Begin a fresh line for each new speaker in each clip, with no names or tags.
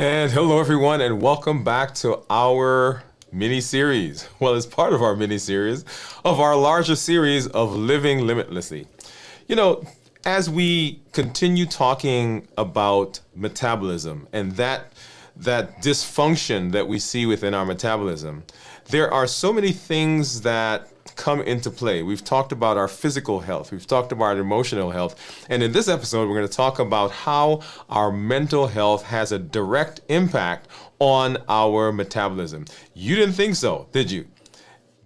And hello, everyone, and welcome back to our mini series. Well, it's part of our mini series of our larger series of Living Limitlessly. You know, as we continue talking about metabolism and that dysfunction that we see within our metabolism, there are so many things that come into play. We've talked about our physical health. We've talked about emotional health. And in this episode, we're going to talk about how our mental health has a direct impact on our metabolism. You didn't think so, did you?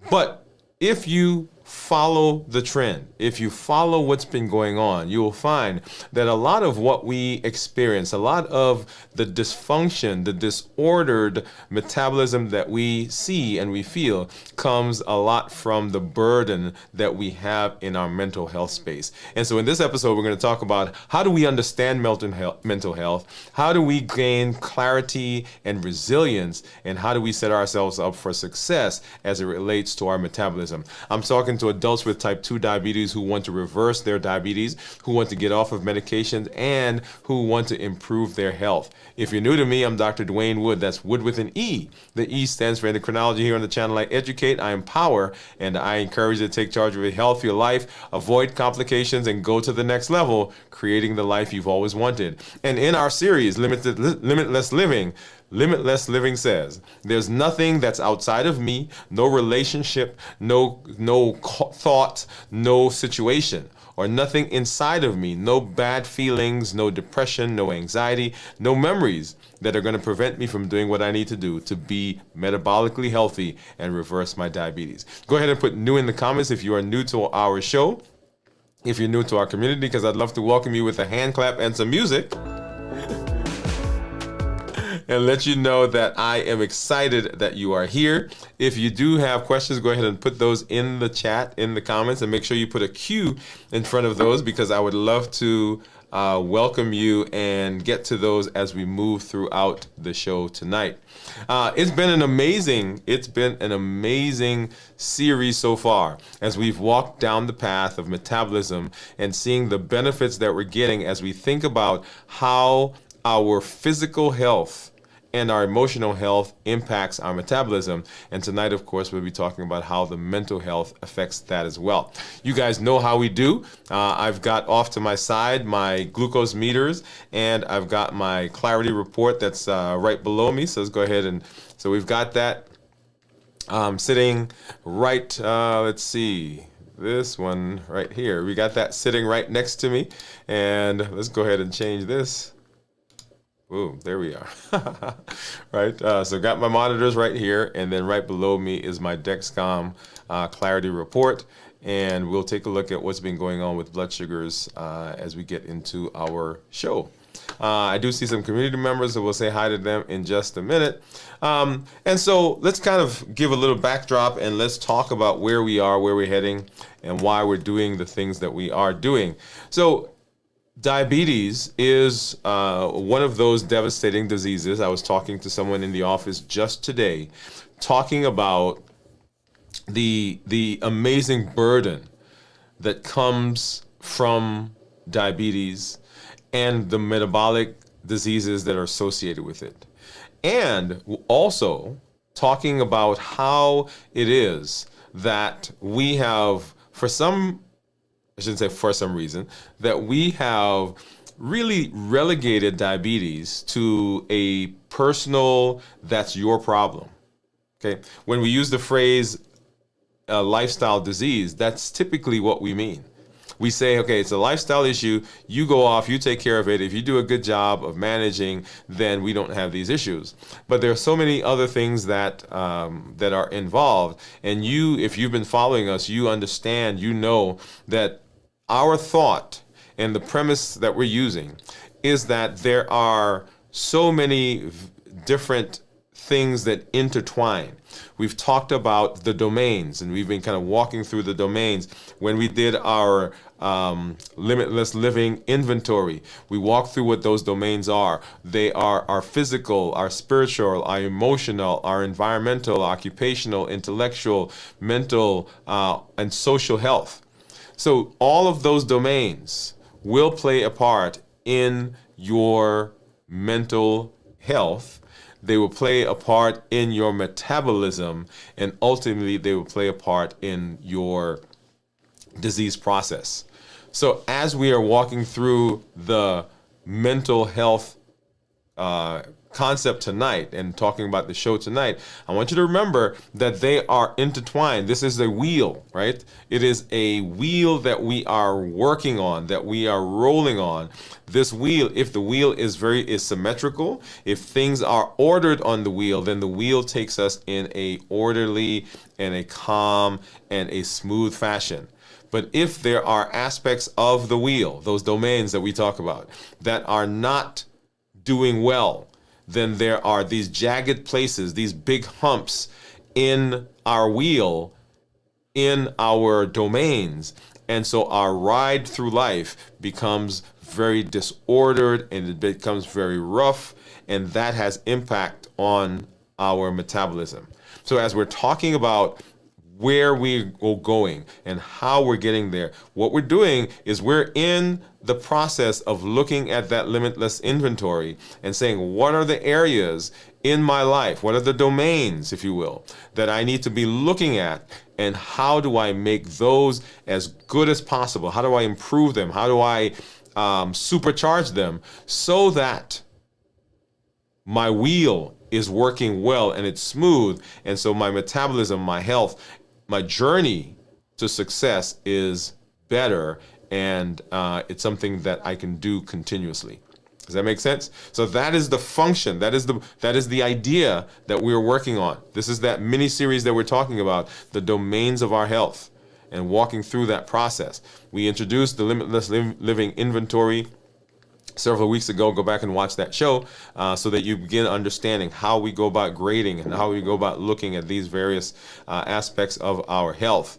But if you follow the trend, if you follow what's been going on, you will find that a lot of what we experience, a lot of the dysfunction, the disordered metabolism that we see and we feel comes a lot from the burden that we have in our mental health space. And so in this episode, we're going to talk about how do we understand mental health, how do we gain clarity and resilience, and how do we set ourselves up for success as it relates to our metabolism. I'm talking to adults with type 2 diabetes who want to reverse their diabetes, who want to get off of medications, and who want to improve their health. If you're new to me, I'm Dr. Dwain Woode. That's Wood with an E. The E stands for endocrinology. Here on the channel, I educate, I empower, and I encourage you to take charge of a healthier life, avoid complications, and go to the next level, creating the life you've always wanted. And in our series, Limitless Living, Limitless Living says, there's nothing that's outside of me, no relationship, no thought, no situation, or nothing inside of me, no bad feelings, no depression, no anxiety, no memories that are going to prevent me from doing what I need to do to be metabolically healthy and reverse my diabetes. Go ahead and put new in the comments if you are new to our show, if you're new to our community, because I'd love to welcome you with a hand clap and some music. And let you know that I am excited that you are here. If you do have questions, go ahead and put those in the chat, in the comments, and make sure you put a Q in front of those, because I would love to welcome you and get to those as we move throughout the show tonight. It's been an amazing series so far as we've walked down the path of metabolism and seeing the benefits that we're getting as we think about how our physical health and our emotional health impacts our metabolism. And tonight, of course, we'll be talking about how the mental health affects that as well. You guys know how we do. I've got off to my side my glucose meters, and I've got my clarity report that's right below me. So let's go ahead and, so we've got that sitting right, let's see, this one right here. We got that sitting right next to me. And let's go ahead and change this. Ooh, there we are. Right, so got my monitors right here, and then right below me is my Dexcom clarity report, and we'll take a look at what's been going on with blood sugars as we get into our show. I do see some community members, so we'll say hi to them in just a minute. And so let's kind of give a little backdrop, and let's talk about where we are, where we're heading, and why we're doing the things that we are doing. So diabetes is one of those devastating diseases. I was talking to someone in the office just today, talking about the amazing burden that comes from diabetes and the metabolic diseases that are associated with it. And also talking about how it is that we have, I shouldn't say for some reason, that we have really relegated diabetes to a personal, that's your problem. Okay. When we use the phrase lifestyle disease, that's typically what we mean. We say, okay, it's a lifestyle issue. You go off, you take care of it. If you do a good job of managing, then we don't have these issues. But there are so many other things that that are involved. And if you've been following us, you understand, you know that our thought and the premise that we're using is that there are so many different things that intertwine. We've talked about the domains, and we've been kind of walking through the domains. When we did our limitless living inventory, we walked through what those domains are. They are our physical, our spiritual, our emotional, our environmental, occupational, intellectual, mental, and social health. So all of those domains will play a part in your mental health, they will play a part in your metabolism, and ultimately they will play a part in your disease process. So as we are walking through the mental health concept tonight and talking about the show tonight, I want you to remember that they are intertwined. This is a wheel, right? It is a wheel that we are working on, that we are rolling on. This wheel, if the wheel is symmetrical, if things are ordered on the wheel, then the wheel takes us in a orderly and a calm and a smooth fashion. But if there are aspects of the wheel, those domains that we talk about, that are not doing well, then there are these jagged places, these big humps in our wheel, in our domains. And so our ride through life becomes very disordered and it becomes very rough, and that has impact on our metabolism. So as we're talking about where we are going and how we're getting there, what we're doing is we're in the process of looking at that limitless inventory and saying, what are the areas in my life, what are the domains, if you will, that I need to be looking at, and how do I make those as good as possible? How do I improve them? How do I supercharge them so that my wheel is working well and it's smooth, and so my metabolism, my health, my journey to success is better, and it's something that I can do continuously. Does that make sense? So that is the function. That is the idea that we're working on. This is that mini series that we're talking about, the domains of our health, and walking through that process. We introduced the Limitless Living Inventory several weeks ago. Go back and watch that show so that you begin understanding how we go about grading and how we go about looking at these various aspects of our health.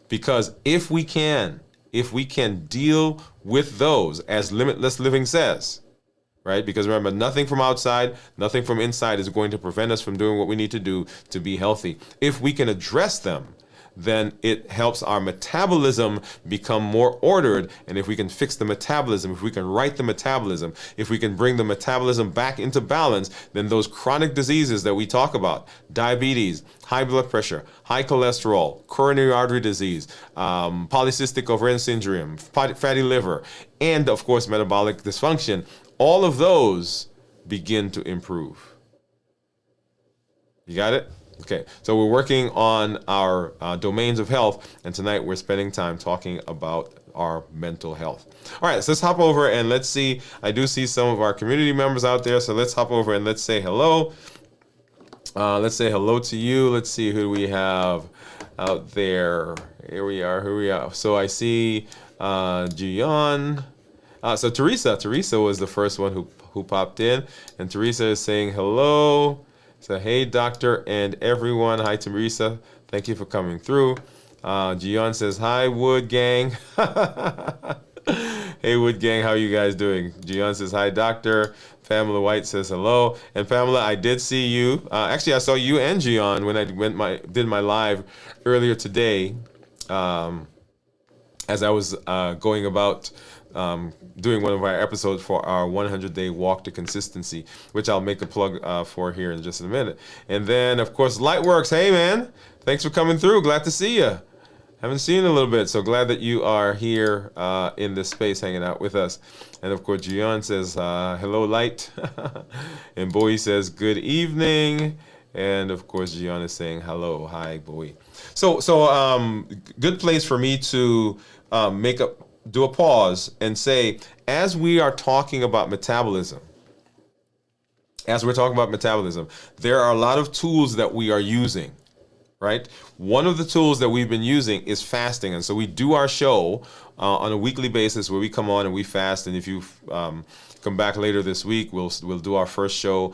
Because if we can deal with those, as Limitless Living says, right? Because remember, nothing from outside, nothing from inside is going to prevent us from doing what we need to do to be healthy. If we can address them, then it helps our metabolism become more ordered. And if we can fix the metabolism, if we can right the metabolism, if we can bring the metabolism back into balance, then those chronic diseases that we talk about, diabetes, high blood pressure, high cholesterol, coronary artery disease, polycystic ovarian syndrome, fatty liver, and of course, metabolic dysfunction, all of those begin to improve. You got it? Okay, so we're working on our domains of health, and tonight we're spending time talking about our mental health. All right, so let's hop over and let's see. I do see some of our community members out there, so let's hop over and let's say hello. Let's say hello to you. Let's see who we have out there. Here we are. So I see Gian. So Teresa was the first one who popped in, and Teresa is saying hello. So, hey, doctor and everyone. Hi, Teresa. Thank you for coming through. Gian says, hi, Wood Gang. Hey, Wood Gang, how are you guys doing? Gian says, hi, doctor. Pamela White says hello. And Pamela, I did see you. Actually, I saw you and Gian when I did my live earlier today, as I was going about doing one of our episodes for our 100-day walk to consistency, which I'll make a plug for here in just a minute. And then, of course, Lightworks. Hey, man. Thanks for coming through. Glad to see you. Haven't seen you in a little bit, so glad that you are here in this space hanging out with us. And, of course, Gian says, hello, Light. And Bowie says, good evening. And, of course, Gian is saying hello. Hi, Bowie. So good place for me to do a pause and say, as we are talking about metabolism, there are a lot of tools that we are using, right? One of the tools that we've been using is fasting. And so we do our show on a weekly basis where we come on and we fast. And if you come back later this week, we'll do our first show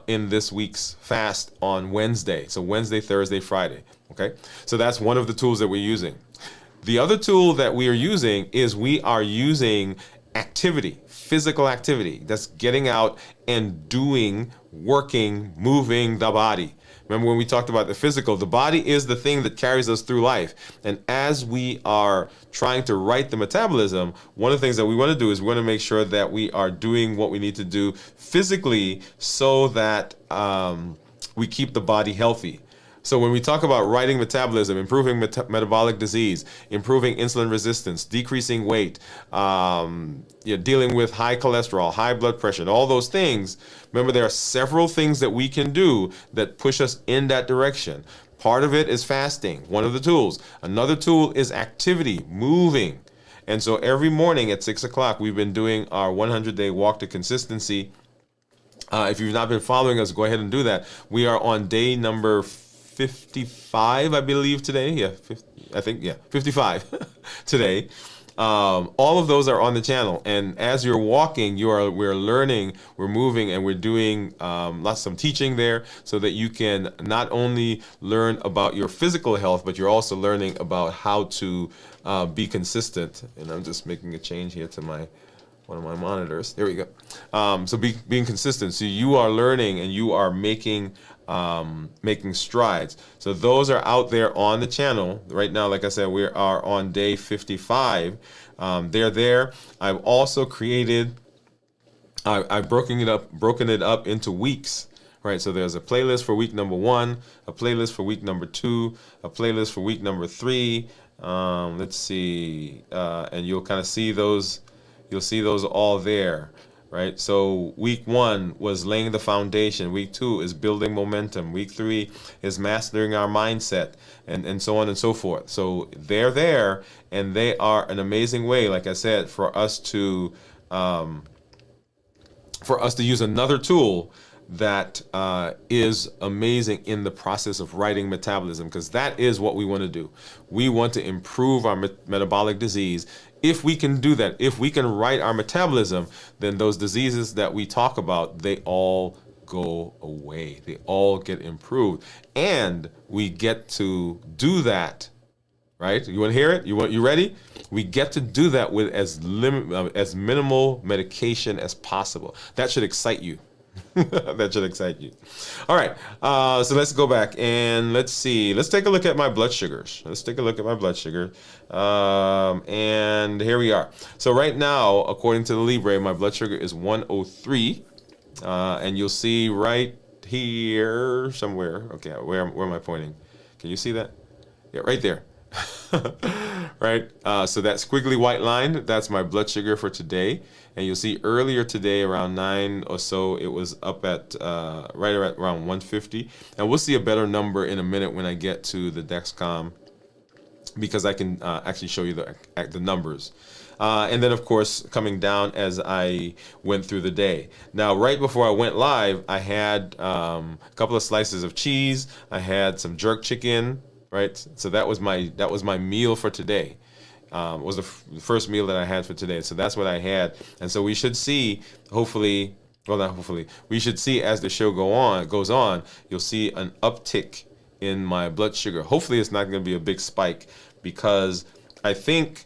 in this week's fast on Wednesday. So Wednesday, Thursday, Friday. Okay. So that's one of the tools that we're using. The other tool that we are using is we are using activity, physical activity. That's getting out and doing, working, moving the body. Remember when we talked about the physical, the body is the thing that carries us through life. And as we are trying to right the metabolism, one of the things that we want to do is we want to make sure that we are doing what we need to do physically so that we keep the body healthy. So when we talk about righting metabolism, improving metabolic disease, improving insulin resistance, decreasing weight, dealing with high cholesterol, high blood pressure, and all those things, remember there are several things that we can do that push us in that direction. Part of it is fasting, one of the tools. Another tool is activity, moving. And so every morning at 6 o'clock, we've been doing our 100-day walk to consistency. If you've not been following us, go ahead and do that. We are on day number 55, I believe, today. Yeah, 55 today. All of those are on the channel, and as you're walking, we're learning, we're moving, and we're doing some teaching there, so that you can not only learn about your physical health, but you're also learning about how to be consistent. And I'm just making a change here to one of my monitors. There we go. So being consistent. So you are learning and you are making strides. So those are out there on the channel right now. Like I said, we are on day 55. They're there. I've also created. I've broken it up into weeks. Right. So there's a playlist for week number 1, a playlist for week number 2, a playlist for week number 3. Let's see, and you'll kind of see those. You'll see those all there, right? So week 1 was laying the foundation. Week 2 is building momentum. Week 3 is mastering our mindset, and so on and so forth. So they're there, and they are an amazing way, like I said, for us to use another tool that is amazing in the process of righting metabolism, because that is what we want to do. We want to improve our metabolic disease. If we can do that, if we can right our metabolism, then those diseases that we talk about, they all go away. They all get improved. And we get to do that, right? You want to hear it? You ready? We get to do that with as minimal medication as possible. That should excite you. That should excite you. All right. So let's go back and let's see. Let's take a look at my blood sugars. And here we are. So right now, according to the Libre, my blood sugar is 103. And you'll see right here somewhere. Okay, where am I pointing? Can you see that? Yeah, right there. Right. So that squiggly white line, that's my blood sugar for today. And you'll see earlier today around 9 or so, it was up at right around 150. And we'll see a better number in a minute when I get to the Dexcom, because I can actually show you the numbers. And then, of course, coming down as I went through the day. Now, right before I went live, I had a couple of slices of cheese. I had some jerk chicken, right? So that was my meal for today. Was the first meal that I had for today. So that's what I had. And so we should see, hopefully, well, not hopefully, we should see as the show goes on, you'll see an uptick in my blood sugar. Hopefully it's not going to be a big spike, because I think,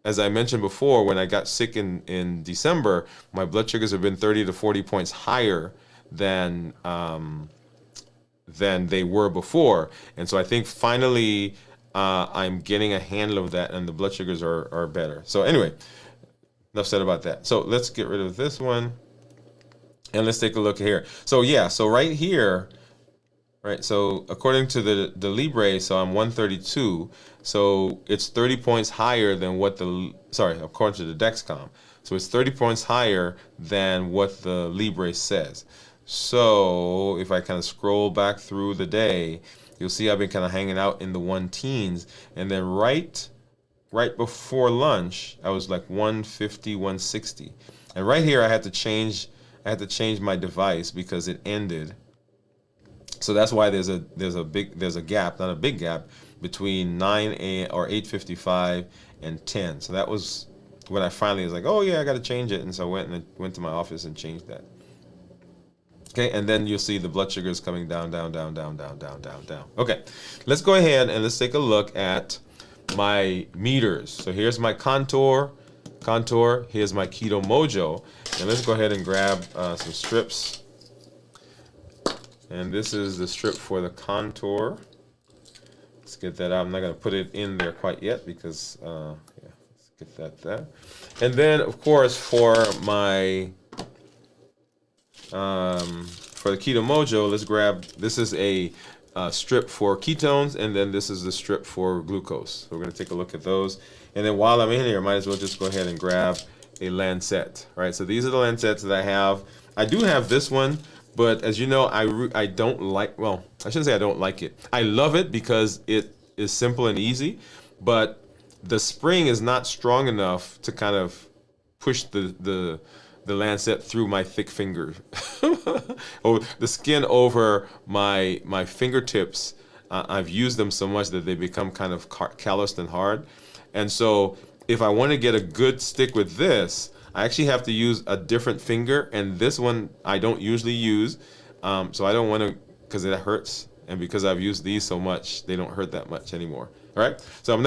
as I mentioned before, when I got sick in December, my blood sugars have been 30 to 40 points higher than they were before. And so I think finally I'm getting a handle of that, and the blood sugars are better. So anyway, enough said about that. So let's get rid of this one, and let's take a look here. So yeah, so right here, right, so according to the Libre, so I'm 132, so it's 30 points higher than what according to the Dexcom. So it's 30 points higher than what the Libre says. So if I kind of scroll back through the day, you'll see I've been kind of hanging out in the 110s, and then right before lunch, I was like 150, 160. And right here I had to change my device because it ended. So that's why there's a gap, not a big gap, between 9 a.m. or 8:55 and 10. So that was when I finally was like, oh yeah, I got to change it. And so I went to my office and changed that. Okay, and then you'll see the blood sugars coming down. Okay, let's go ahead and let's take a look at my meters. So here's my contour. Here's my Keto Mojo. And let's go ahead and grab some strips. And this is the strip for the contour. Let's get that out. I'm not going to put it in there quite yet because, yeah, let's get that there. And then, of course, for my, for the Keto Mojo, let's grab, this is a strip for ketones, and then this is the strip for glucose. So we're going to take a look at those. And then while I'm in here, I might as well just go ahead and grab a lancet. Right, so these are the lancets that I have. I do have this one, but as you know, I don't like, well, I shouldn't say I don't like it. I love it because it is simple and easy, but the spring is not strong enough to kind of push the lancet through my thick finger. Or the skin over my fingertips, I've used them so much that they become kind of calloused and hard. And so if I want to get a good stick with this, I actually have to use a different finger, and this one I don't usually use. So I don't want to, because it hurts, and because I've used these so much, they don't hurt that much anymore. All right, so I'm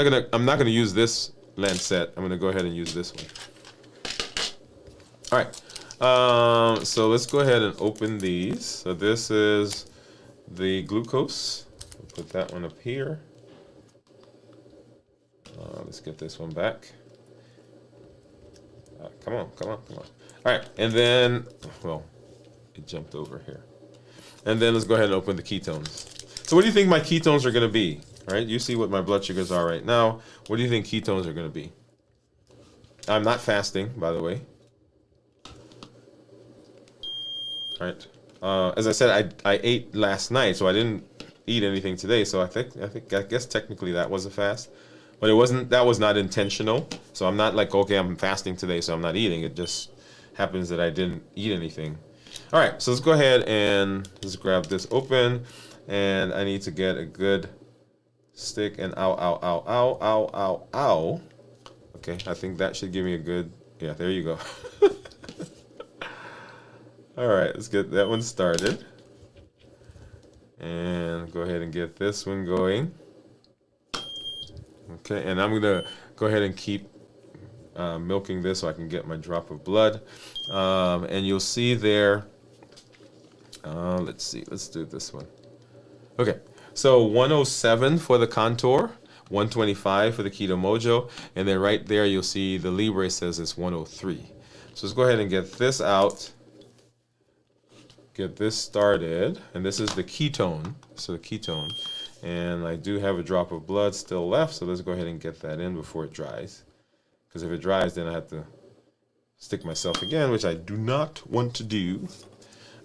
not gonna use this lancet. I'm gonna go ahead and use this one. All right, so let's go ahead and open these. So this is the glucose. We'll put that one up here. Let's get this one back. Come on. All right, and then, well, it jumped over here. And then let's go ahead and open the ketones. So what do you think my ketones are going to be? All right, you see what my blood sugars are right now. What do you think ketones are going to be? I'm not fasting, by the way. All right. As I said, I ate last night, so I didn't eat anything today. So I guess technically that was a fast. But it wasn't, that was not intentional. So I'm not like, okay, I'm fasting today, so I'm not eating. It just happens that I didn't eat anything. All right, so let's go ahead and let's grab this open. And I need to get a good stick and ow. Okay, I think that should give me a good, yeah, there you go. All right, let's get that one started. And go ahead and get this one going. Okay, and I'm gonna go ahead and keep milking this so I can get my drop of blood. And you'll see there, let's see, let's do this one. Okay, so 107 for the contour, 125 for the Keto Mojo, and then right there you'll see the Libre says it's 103. So let's go ahead and get this out, get this started, and this is the ketone, so the ketone. And I do have a drop of blood still left, so let's go ahead and get that in before it dries. Because if it dries, then I have to stick myself again, which I do not want to do.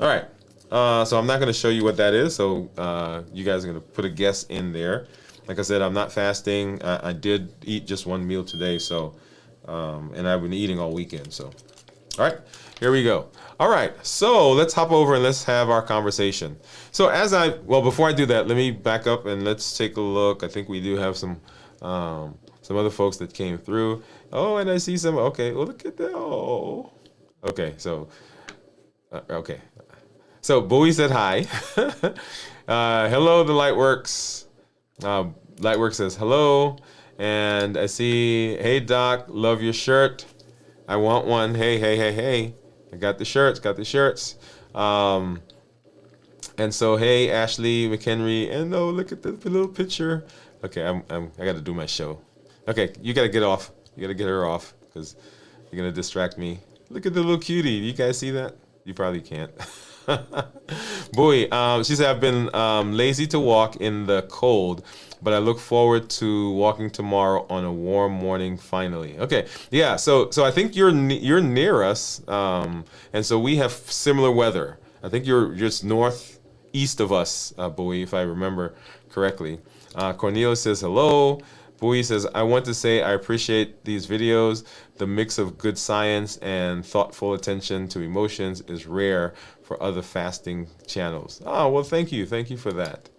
All right, so I'm not going to show you what that is, so you guys are going to put a guess in there. Like I said, I'm not fasting. I did eat just one meal today, so and I've been eating all weekend. So, all right, here we go. All right, so let's hop over and let's have our conversation. So well, before I do that, let me back up and let's take a look. I think we do have some other folks that came through. Oh, and I see some, okay, well, look at that. Oh, okay, so, okay. So Bowie said hi. Hello, the Lightworks. Lightworks says hello. And I see, hey, Doc, love your shirt. I want one. Hey. I got the shirts. And so, hey, Ashley McHenry, and oh, look at the little picture. Okay, I got to do my show. Okay, you got to get off. You got to get her off because you're going to distract me. Look at the little cutie. Do you guys see that? You probably can't. Boy, she said, I've been lazy to walk in the cold, but I look forward to walking tomorrow on a warm morning finally. Okay, yeah, so I think you're near us, and so we have similar weather. I think you're just northeast of us, Bowie, if I remember correctly. Cornelia says hello. Bowie says, I want to say I appreciate these videos. The mix of good science and thoughtful attention to emotions is rare for other fasting channels. Oh, well, thank you. Thank you for that.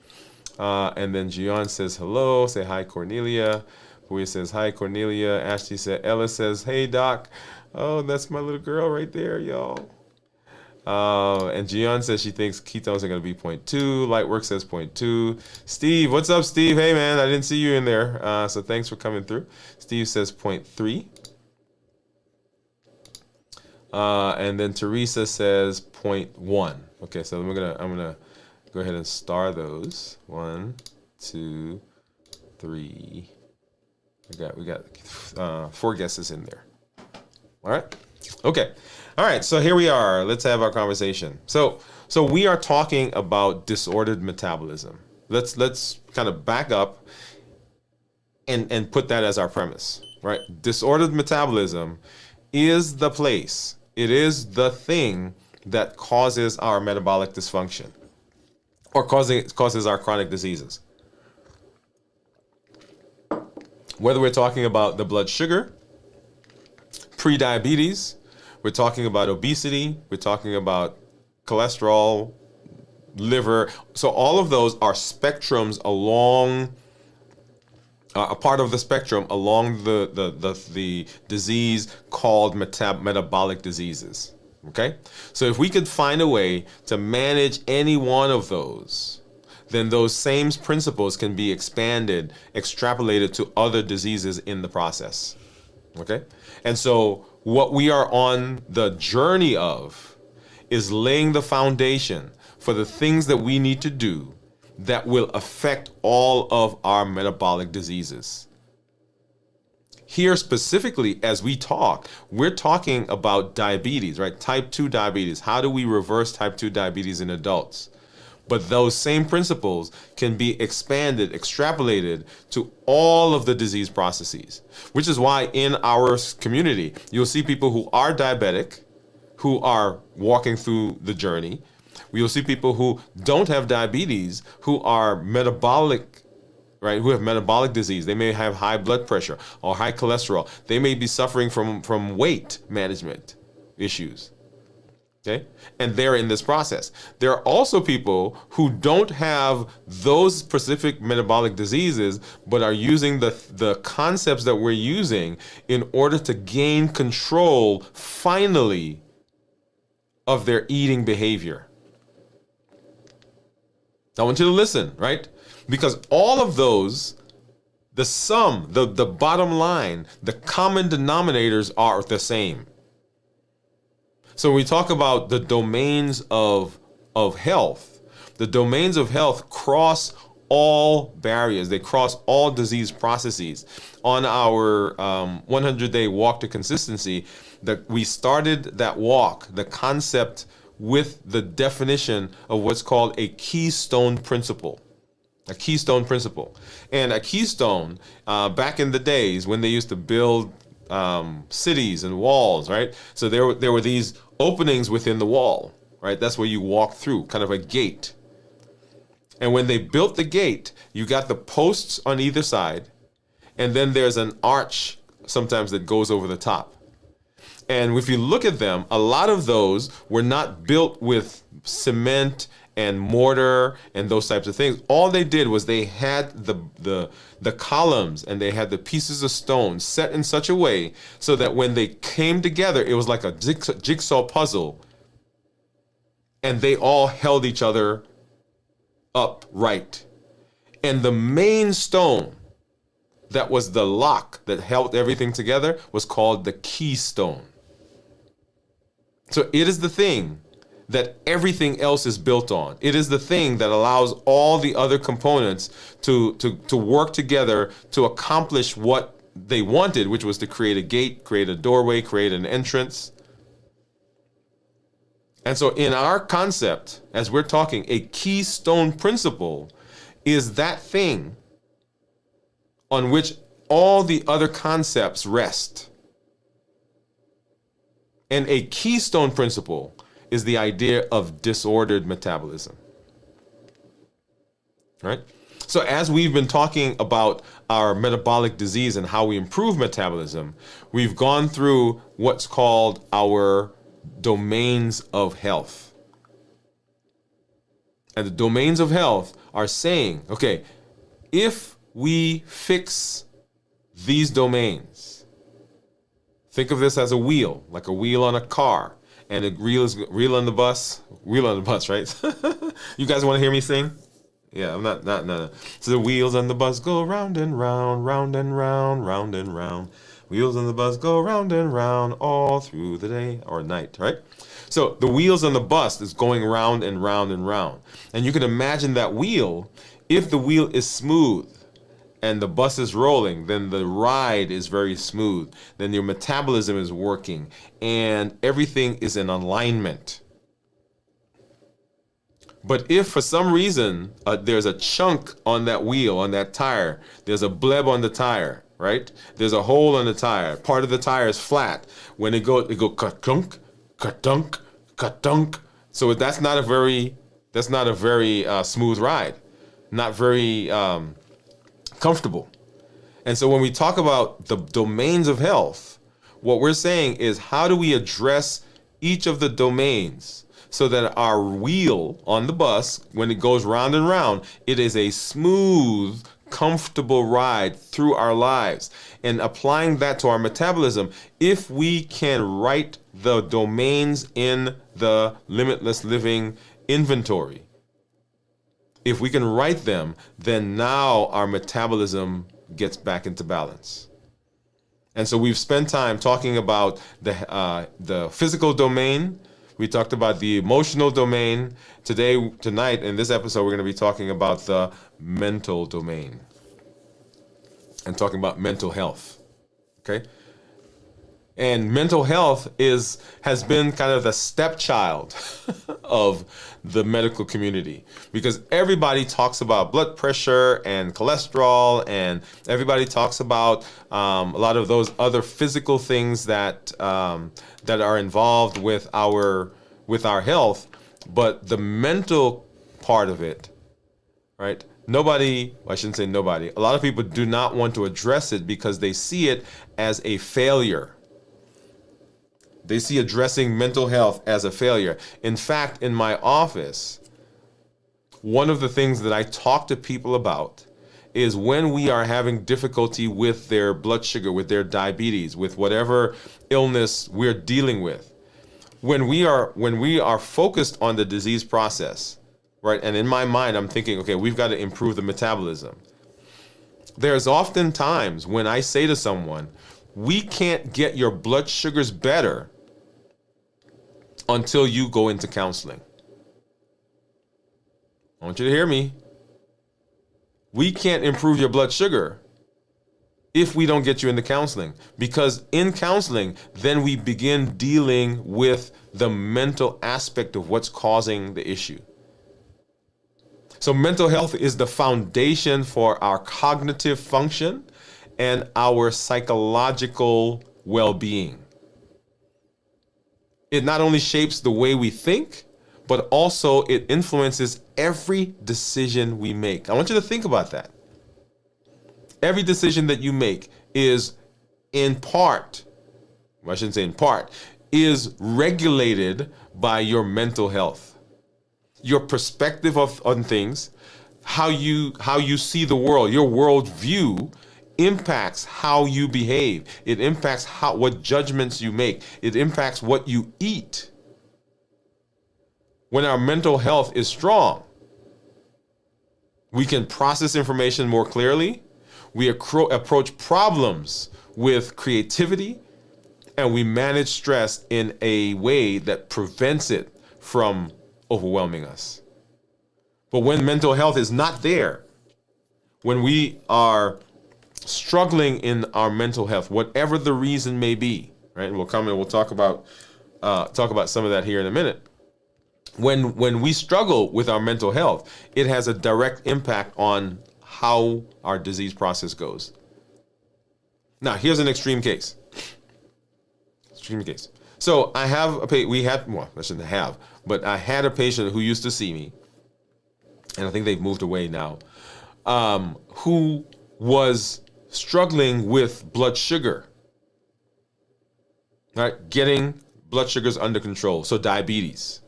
And then Gian says hello. Say hi, Cornelia. Bowie says hi, Cornelia. Ashley said, Ella says, hey, Doc. Oh, that's my little girl right there, y'all. And Gian says she thinks ketones are going to be 0.2. Lightwork says 0.2. Steve, what's up, Steve? Hey, man, I didn't see you in there. So thanks for coming through. Steve says 0.3. And then Teresa says 0.1. Okay, so I'm gonna Go ahead and star those. 1, 2, 3. We got 4 guesses in there. All right. Okay. All right. So here we are. Let's have our conversation. So we are talking about disordered metabolism. Let's kind of back up and put that as our premise, right? Disordered metabolism is the place. It is the thing that causes our metabolic dysfunction or causes our chronic diseases. Whether we're talking about the blood sugar, pre-diabetes, we're talking about obesity, we're talking about cholesterol, liver. So all of those are spectrums along a part of the spectrum along the disease called metabolic diseases. Okay? So if we could find a way to manage any one of those, then those same principles can be expanded, extrapolated to other diseases in the process. Okay? And so what we are on the journey of is laying the foundation for the things that we need to do that will affect all of our metabolic diseases. Here specifically, as we talk, we're talking about diabetes, right? Type 2 diabetes. How do we reverse type 2 diabetes in adults? But those same principles can be expanded, extrapolated to all of the disease processes, which is why in our community, you'll see people who are diabetic, who are walking through the journey. You'll see people who don't have diabetes, who are metabolic, right? Who have metabolic disease. They may have high blood pressure or high cholesterol. They may be suffering from weight management issues. Okay? And they're in this process. There are also people who don't have those specific metabolic diseases, but are using the concepts that we're using in order to gain control, finally, of their eating behavior. I want you to listen, right? Because all of those, the sum, the bottom line, the common denominators are the same. So when we talk about the domains of health, the domains of health cross all barriers. They cross all disease processes. On our 100-day walk to consistency, that we started that walk, the concept with the definition of what's called a keystone principle. A keystone principle. And a keystone, back in the days when they used to build cities and walls, right? So there were these openings within the wall, right? That's where you walk through, kind of a gate. And when they built the gate, you got the posts on either side, and then there's an arch sometimes that goes over the top. And if you look at them, a lot of those were not built with cement and mortar and those types of things. All they did was they had the columns and they had the pieces of stone set in such a way so that when they came together, it was like a jigsaw puzzle, and they all held each other upright. And the main stone that was the lock that held everything together was called the keystone. So it is the thing that everything else is built on. It is the thing that allows all the other components to work together to accomplish what they wanted, which was to create a gate, create a doorway, create an entrance. And so in our concept, as we're talking, a keystone principle is that thing on which all the other concepts rest. And a keystone principle is the idea of disordered metabolism. Right? So as we've been talking about our metabolic disease and how we improve metabolism, we've gone through what's called our domains of health. And the domains of health are saying, okay, if we fix these domains, think of this as a wheel, like a wheel on a car, and a wheel on the bus, right? You guys want to hear me sing? Yeah, I'm not. No. So the wheels on the bus go round and round, round and round, round and round. Wheels on the bus go round and round all through the day or night, right? So the wheels on the bus is going round and round and round. And you can imagine that wheel, if the wheel is smooth and the bus is rolling, then the ride is very smooth. Then your metabolism is working and everything is in alignment. But if for some reason there's a chunk on that wheel, on that tire, there's a bleb on the tire, right? There's a hole on the tire. Part of the tire is flat. When it go ka-dunk, ka-dunk, ka-dunk. So that's not a very smooth ride, not very comfortable. And so when we talk about the domains of health, what we're saying is how do we address each of the domains so that our wheel on the bus, when it goes round and round, it is a smooth, comfortable ride through our lives. And applying that to our metabolism, if we can write the domains in the limitless living inventory, if we can write them, then now our metabolism gets back into balance. And so we've spent time talking about the physical domain. We talked about the emotional domain. Tonight, in this episode, we're going to be talking about the mental domain and talking about mental health. Okay? And mental health has been kind of the stepchild of the medical community, because everybody talks about blood pressure and cholesterol, and everybody talks about a lot of those other physical things that are involved with our health, but the mental part of it, right? I shouldn't say nobody. A lot of people do not want to address it because they see it as a failure. They see addressing mental health as a failure. In fact, in my office, one of the things that I talk to people about is when we are having difficulty with their blood sugar, with their diabetes, with whatever illness we're dealing with. When we are focused on the disease process, right? And in my mind, I'm thinking, okay, we've got to improve the metabolism. There's often times when I say to someone, we can't get your blood sugars better until you go into counseling. I want you to hear me. We can't improve your blood sugar if we don't get you into counseling, because in counseling, then we begin dealing with the mental aspect of what's causing the issue. So mental health is the foundation for our cognitive function and our psychological well-being. It not only shapes the way we think, but also it influences every decision we make. I want you to think about that. Every decision that you make is in part, well, I shouldn't say in part, is regulated by your mental health. Your perspective on things, how you see the world, your worldview impacts how you behave. It impacts what judgments you make. It impacts what you eat. When our mental health is strong, we can process information more clearly. We approach problems with creativity, and we manage stress in a way that prevents it from overwhelming us. But when mental health is not there, when we are struggling in our mental health, whatever the reason may be, right? And we'll come and we'll talk about some of that here in a minute. When we struggle with our mental health, it has a direct impact on how our disease process goes. Now, here's an extreme case. So I have I had a patient who used to see me, and I think they've moved away now, who was struggling with blood sugar, right? Getting blood sugars under control, so diabetes.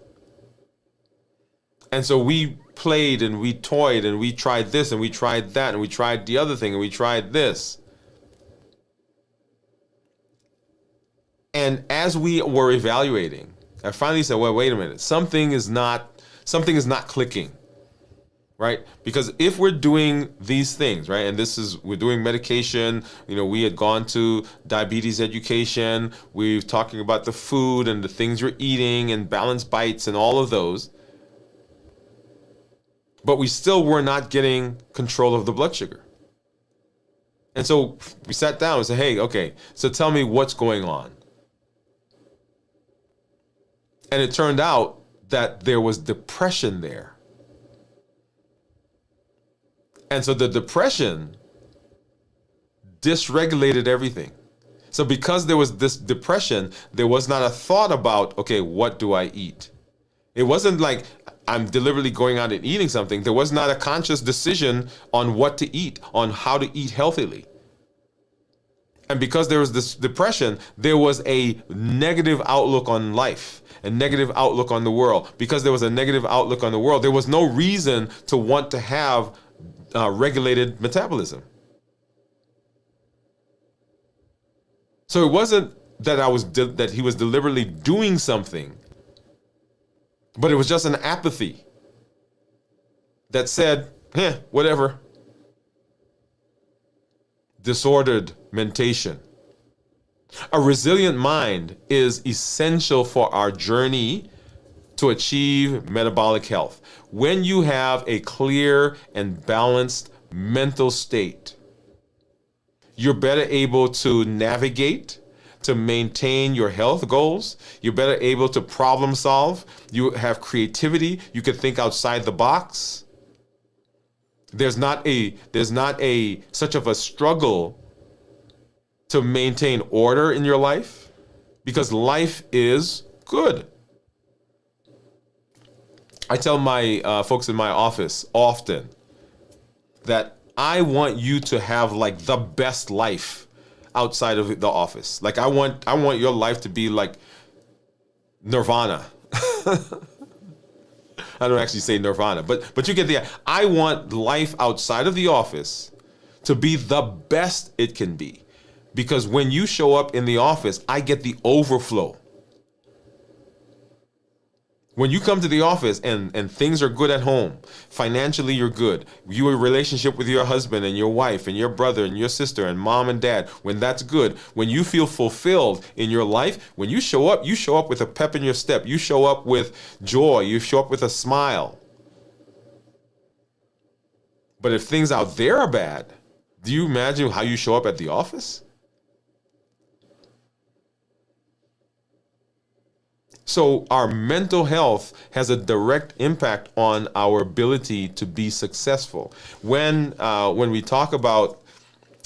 And so we played and we toyed and we tried this and we tried that and we tried the other thing and we tried this. And as we were evaluating, I finally said, well, wait a minute, something is not clicking, right? Because if we're doing these things, right, and we're doing medication, we had gone to diabetes education, we're talking about the food and the things you're eating and balanced bites and all of those, but we still were not getting control of the blood sugar. And so we sat down and said, hey, okay, so tell me what's going on. And it turned out that there was depression there. And so the depression dysregulated everything. So because there was this depression, there was not a thought about, okay, what do I eat? It wasn't like I'm deliberately going out and eating something. There was not a conscious decision on what to eat, on how to eat healthily. And because there was this depression, there was a negative outlook on life, a negative outlook on the world. Because there was a negative outlook on the world, there was no reason to want to have regulated metabolism. So it wasn't that that he was deliberately doing something, but it was just an apathy that said, whatever. Disordered mentation. A resilient mind is essential for our journey to achieve metabolic health. When you have a clear and balanced mental state, you're better able to navigate, to maintain your health goals. You're better able to problem solve. You have creativity. You can think outside the box. There's not such of a struggle to maintain order in your life because life is good. I tell my folks in my office often that I want you to have like the best life outside of the office. Like I want your life to be like nirvana. I don't actually say nirvana, but you get the idea. I want life outside of the office to be the best it can be. Because when you show up in the office, I get the overflow. When you come to the office and things are good at home, financially you're good, your relationship with your husband and your wife and your brother and your sister and mom and dad, when that's good, when you feel fulfilled in your life, when you show up with a pep in your step, you show up with joy, you show up with a smile. But if things out there are bad, do you imagine how you show up at the office? So our mental health has a direct impact on our ability to be successful. When we talk about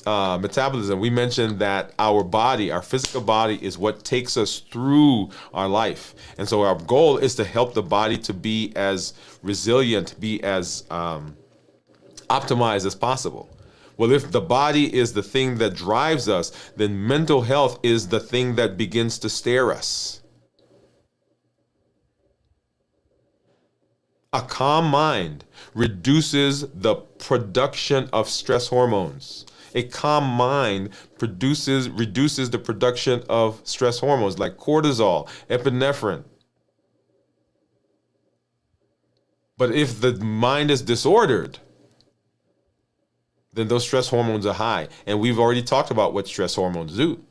metabolism, we mentioned that our body, our physical body, is what takes us through our life. And so our goal is to help the body to be as resilient, be as optimized as possible. Well, if the body is the thing that drives us, then mental health is the thing that begins to steer us. A calm mind reduces the production of stress hormones. A calm mind reduces the production of stress hormones like cortisol, epinephrine. But if the mind is disordered, then those stress hormones are high. And we've already talked about what stress hormones do.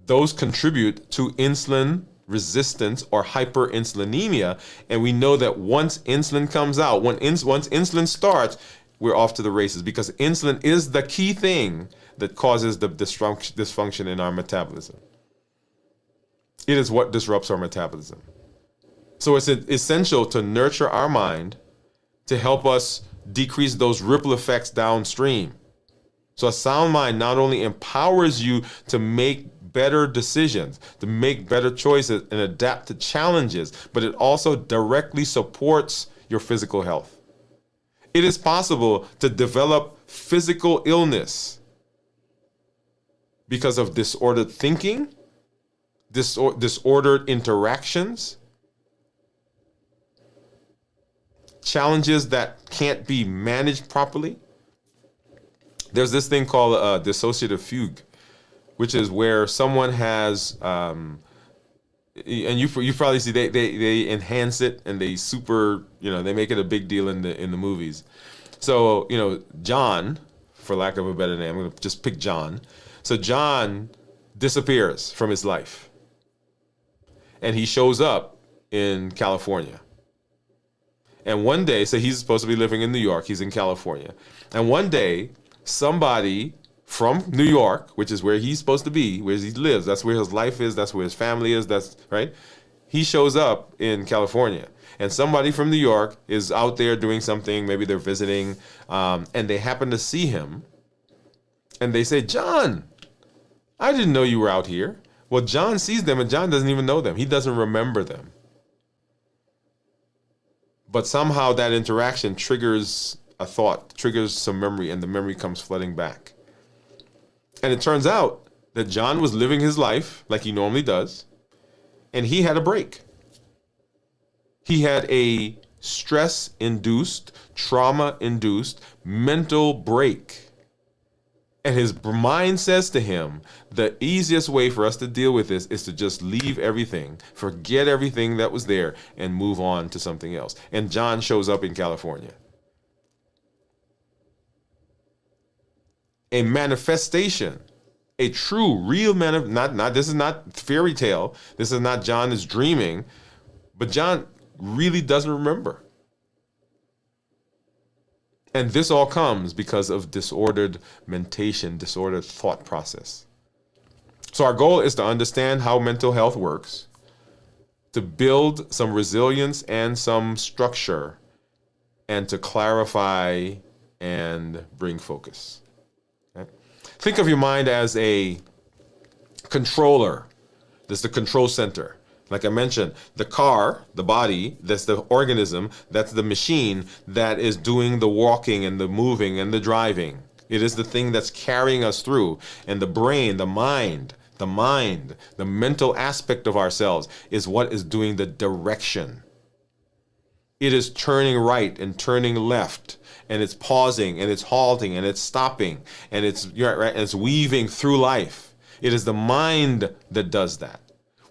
Those contribute to insulin resistance or hyperinsulinemia, and we know that once insulin comes out, once insulin starts, we're off to the races because insulin is the key thing that causes the dysfunction in our metabolism. It is what disrupts our metabolism. So it's essential to nurture our mind to help us decrease those ripple effects downstream. So a sound mind not only empowers you to make better decisions, to make better choices and adapt to challenges, but it also directly supports your physical health. It is possible to develop physical illness because of disordered thinking, disordered interactions, challenges that can't be managed properly. There's this thing called a dissociative fugue, which is where someone has and you probably see they enhance it and they super, they make it a big deal in the movies. So, John, for lack of a better name, I'm going to just pick John. So John disappears from his life. And he shows up in California. And one day, so he's supposed to be living in New York, he's in California. And one day, somebody from New York, which is where he's supposed to be, where he lives, that's where his life is, that's where his family is, that's right. He shows up in California. And somebody from New York is out there doing something, maybe they're visiting, and they happen to see him. And they say, John, I didn't know you were out here. Well, John sees them and John doesn't even know them. He doesn't remember them. But somehow that interaction triggers a thought, triggers some memory, and the memory comes flooding back. And it turns out that John was living his life like he normally does, and he had a break. He had a stress-induced, trauma-induced mental break. And his mind says to him, the easiest way for us to deal with this is to just leave everything, forget everything that was there, and move on to something else. And John shows up in California. A manifestation, a true, real this is not fairy tale. This is not John is dreaming, but John really doesn't remember. And this all comes because of disordered mentation, disordered thought process. So our goal is to understand how mental health works, to build some resilience and some structure, and to clarify and bring focus. Okay? Think of your mind as a controller. This is the control center. Like I mentioned, the car, the body, that's the organism, that's the machine that is doing the walking and the moving and the driving. It is the thing that's carrying us through. And the brain, the mind, the mental aspect of ourselves is what is doing the direction. It is turning right and turning left, and it's pausing and it's halting and it's stopping and it's weaving through life. It is the mind that does that.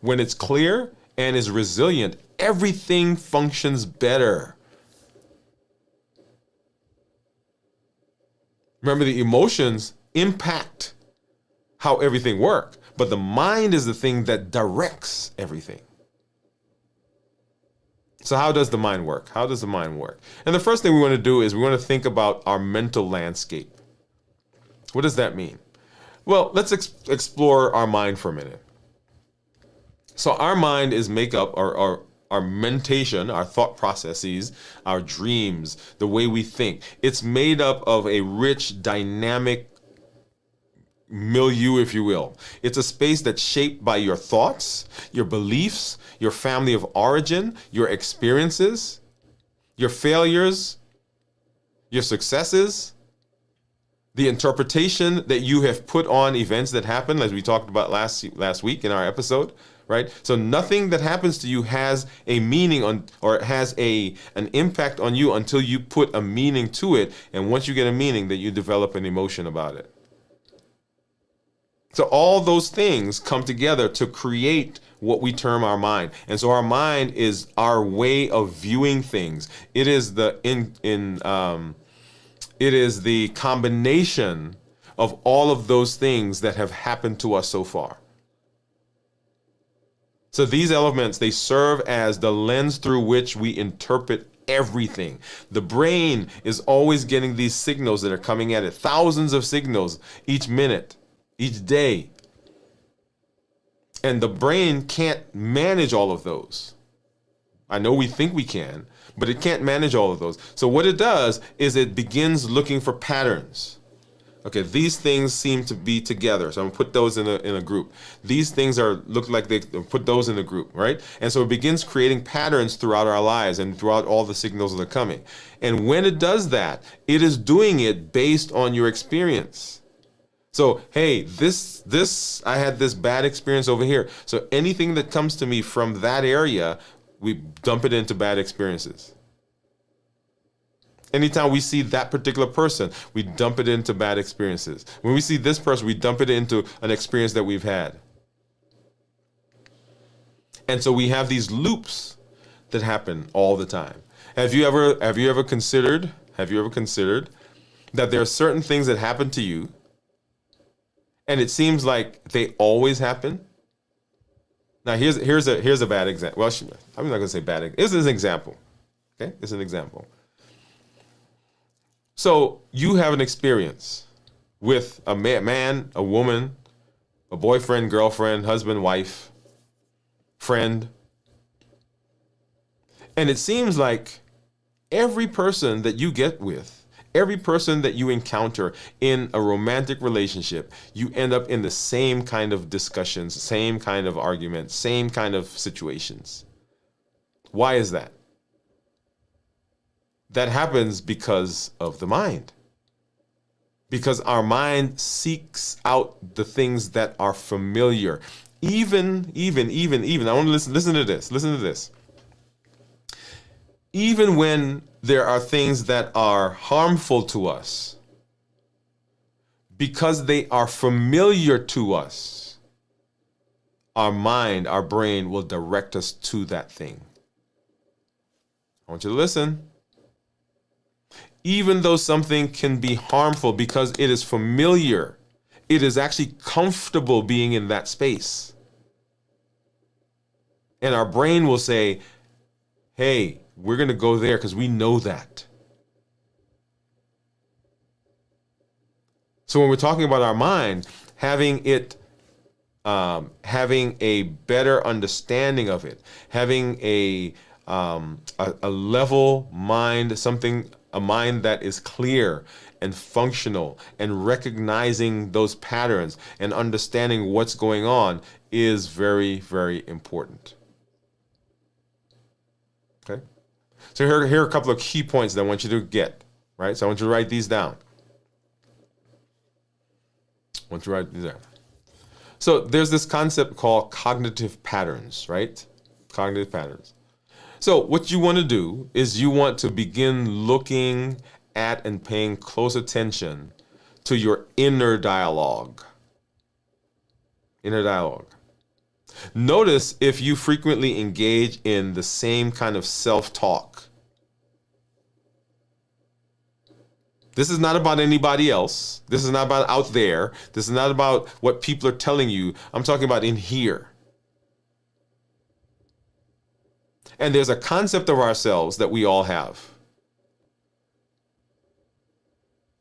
When it's clear and is resilient, everything functions better. Remember, the emotions impact how everything works, but the mind is the thing that directs everything. So how does the mind work? How does the mind work? And the first thing we want to do is we want to think about our mental landscape. What does that mean? Well, let's explore our mind for a minute. So our mind is make up, our mentation, our thought processes, our dreams, the way we think. It's made up of a rich, dynamic milieu, if you will. It's a space that's shaped by your thoughts, your beliefs, your family of origin, your experiences, your failures, your successes, the interpretation that you have put on events that happen, as we talked about last week in our episode. Right? So nothing that happens to you has a meaning on, or has an impact on you until you put a meaning to it. And once you get a meaning, that you develop an emotion about it. So all those things come together to create what we term our mind. And so our mind is our way of viewing things. It is it is the combination of all of those things that have happened to us so far. So these elements, they serve as the lens through which we interpret everything. The brain is always getting these signals that are coming at it, thousands of signals each minute, each day. And the brain can't manage all of those. I know we think we can, but it can't manage all of those. So what it does is it begins looking for patterns. Okay, these things seem to be together, so I'm gonna put those in a group. These things look like they put those in a group, right? And so it begins creating patterns throughout our lives and throughout all the signals that are coming. And when it does that, it is doing it based on your experience. So, hey, I had this bad experience over here. So anything that comes to me from that area, we dump it into bad experiences. Anytime we see that particular person, we dump it into bad experiences. When we see this person, we dump it into an experience that we've had. And so we have these loops that happen all the time. Have you ever considered that there are certain things that happen to you and it seems like they always happen? Now here's a bad example. Well, I'm not going to say bad. This is an example. Okay? This is an example. So you have an experience with a man, a woman, a boyfriend, girlfriend, husband, wife, friend. And it seems like every person that you get with, every person that you encounter in a romantic relationship, you end up in the same kind of discussions, same kind of arguments, same kind of situations. Why is that? That happens because of the mind. Because our mind seeks out the things that are familiar. Even, I want to listen to this. Even when there are things that are harmful to us, because they are familiar to us, our mind, our brain will direct us to that thing. I want you to listen. Even though something can be harmful because it is familiar, it is actually comfortable being in that space. And our brain will say, hey, we're going to go there because we know that. So when we're talking about our mind, having a better understanding of it, having a level mind, a mind that is clear and functional, and recognizing those patterns and understanding what's going on is very, very important. Okay? So here are a couple of key points that I want you to get, right? So I want you to write these down. So there's this concept called cognitive patterns, right? Cognitive patterns. So what you want to do is you want to begin looking at and paying close attention to your inner dialogue. Inner dialogue. Notice if you frequently engage in the same kind of self-talk. This is not about anybody else. This is not about out there. This is not about what people are telling you. I'm talking about in here. And there's a concept of ourselves that we all have.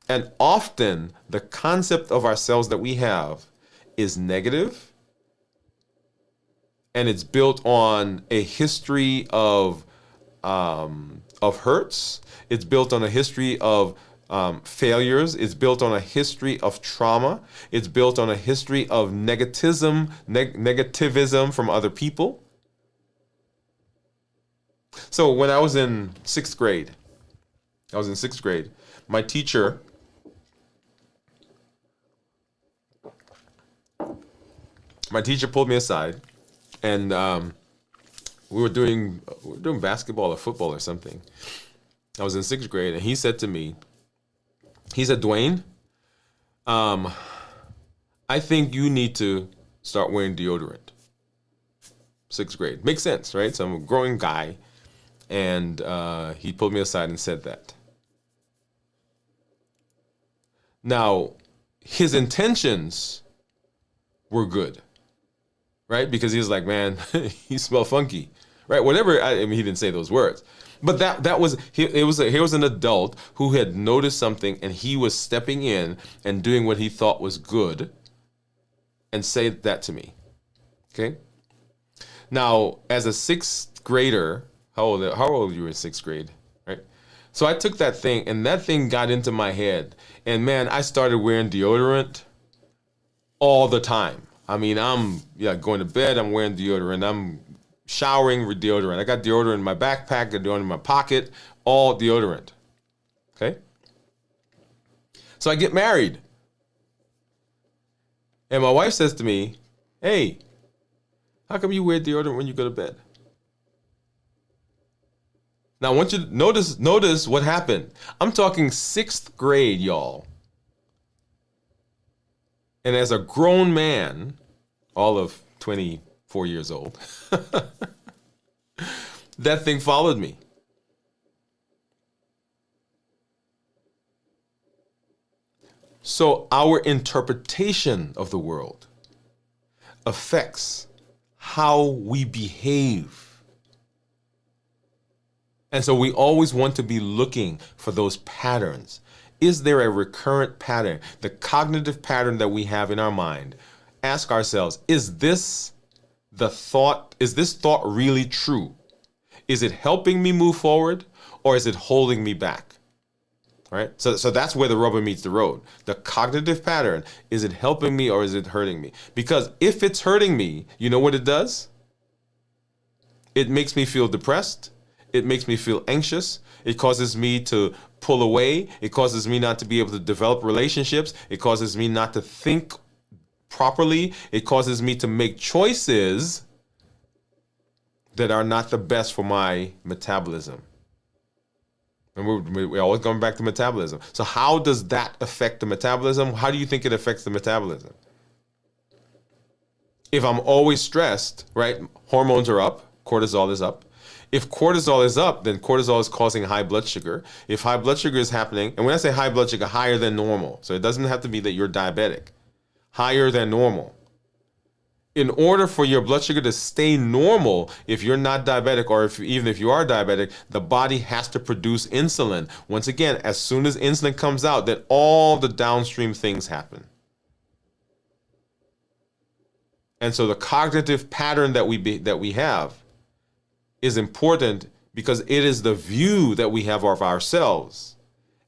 And often the concept of ourselves that we have is negative, and it's built on a history of hurts. It's built on a history of failures. It's built on a history of trauma. It's built on a history of negativism from other people. So when I was in sixth grade, my teacher pulled me aside, and we were doing basketball or football or something. I was in sixth grade, and he said to me, Dwain, I think you need to start wearing deodorant. Sixth grade. Makes sense, right? So I'm a growing guy. And he pulled me aside and said that. Now, his intentions were good, right? Because he was like, man, you smell funky, right? Whatever. I mean, he didn't say those words, but that was he was an adult who had noticed something, and he was stepping in and doing what he thought was good, and said that to me. Okay. Now, as a sixth grader. How old were you in sixth grade, right? So I took that thing, and that thing got into my head. And man, I started wearing deodorant all the time. I mean, I'm going to bed, I'm wearing deodorant. I'm showering with deodorant. I got deodorant in my backpack, I got deodorant in my pocket, all deodorant. Okay? So I get married. And my wife says to me, hey, how come you wear deodorant when you go to bed? Now, I want you to notice what happened. I'm talking sixth grade, y'all. And as a grown man, all of 20 4 years old. That thing followed me. So our interpretation of the world affects how we behave. And so we always want to be looking for those patterns. Is there a recurrent pattern, the cognitive pattern that we have in our mind? Ask ourselves, is this thought really true? Is it helping me move forward, or is it holding me back? Right? So that's where the rubber meets the road. The cognitive pattern, is it helping me or is it hurting me? Because if it's hurting me, you know what it does? It makes me feel depressed. It makes me feel anxious. It causes me to pull away. It causes me not to be able to develop relationships. It causes me not to think properly. It causes me to make choices that are not the best for my metabolism. And we're always going back to metabolism. So how does that affect the metabolism? How do you think it affects the metabolism? If I'm always stressed, right, hormones are up, cortisol is up. If cortisol is up, then cortisol is causing high blood sugar. If high blood sugar is happening, and when I say high blood sugar, higher than normal. So it doesn't have to be that you're diabetic. Higher than normal. In order for your blood sugar to stay normal, if you're not diabetic, or even if you are diabetic, the body has to produce insulin. Once again, as soon as insulin comes out, then all the downstream things happen. And so the cognitive pattern that we have is important because it is the view that we have of ourselves.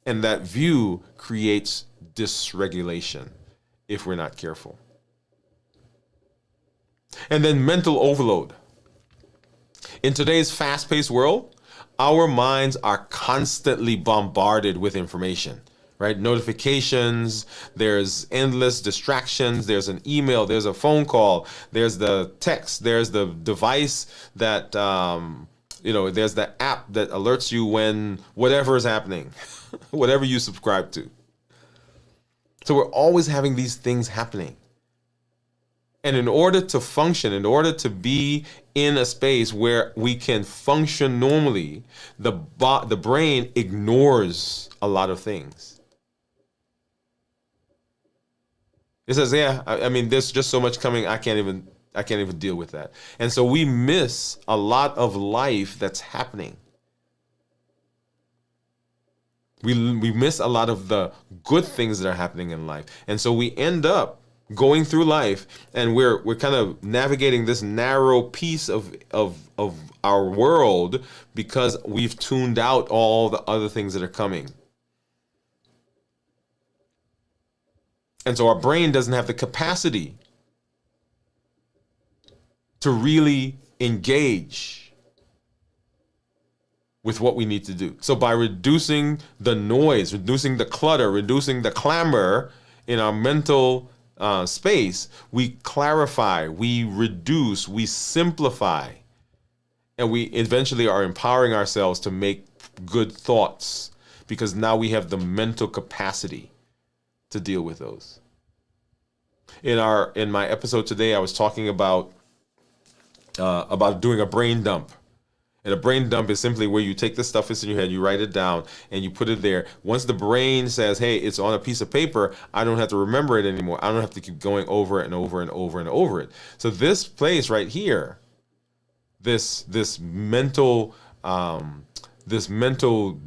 And that view creates dysregulation if we're not careful. And then mental overload. In today's fast-paced world, our minds are constantly bombarded with information, right? Notifications, there's endless distractions, there's an email, there's a phone call, there's the text, there's the device that, there's the app that alerts you when whatever is happening, whatever you subscribe to. So we're always having these things happening. And in order to function, in order to be in a space where we can function normally, the brain ignores a lot of things. It says, there's just so much coming, I can't even deal with that. And so we miss a lot of life that's happening. We miss a lot of the good things that are happening in life. And so we end up going through life, and we're kind of navigating this narrow piece of our world because we've tuned out all the other things that are coming. And so our brain doesn't have the capacity to really engage with what we need to do. So by reducing the noise, reducing the clutter, reducing the clamor in our mental space, we clarify, we reduce, we simplify, and we eventually are empowering ourselves to make good thoughts because now we have the mental capacity to deal with those. In my episode today, I was talking about doing a brain dump. And a brain dump is simply where you take the stuff that's in your head, you write it down, and you put it there. Once the brain says, hey, it's on a piece of paper, I don't have to remember it anymore. I don't have to keep going over and over and over and over it. So this place right here, this mental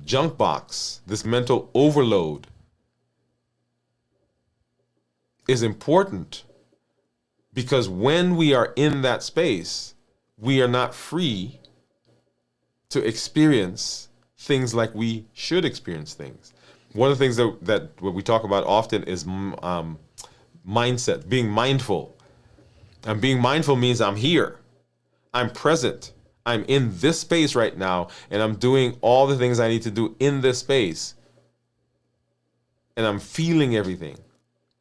junk box, this mental overload is important because when we are in that space, we are not free to experience things like we should experience things. One of the things that what we talk about often is mindset, being mindful. And being mindful means I'm here, I'm present, I'm in this space right now, and I'm doing all the things I need to do in this space. And I'm feeling everything.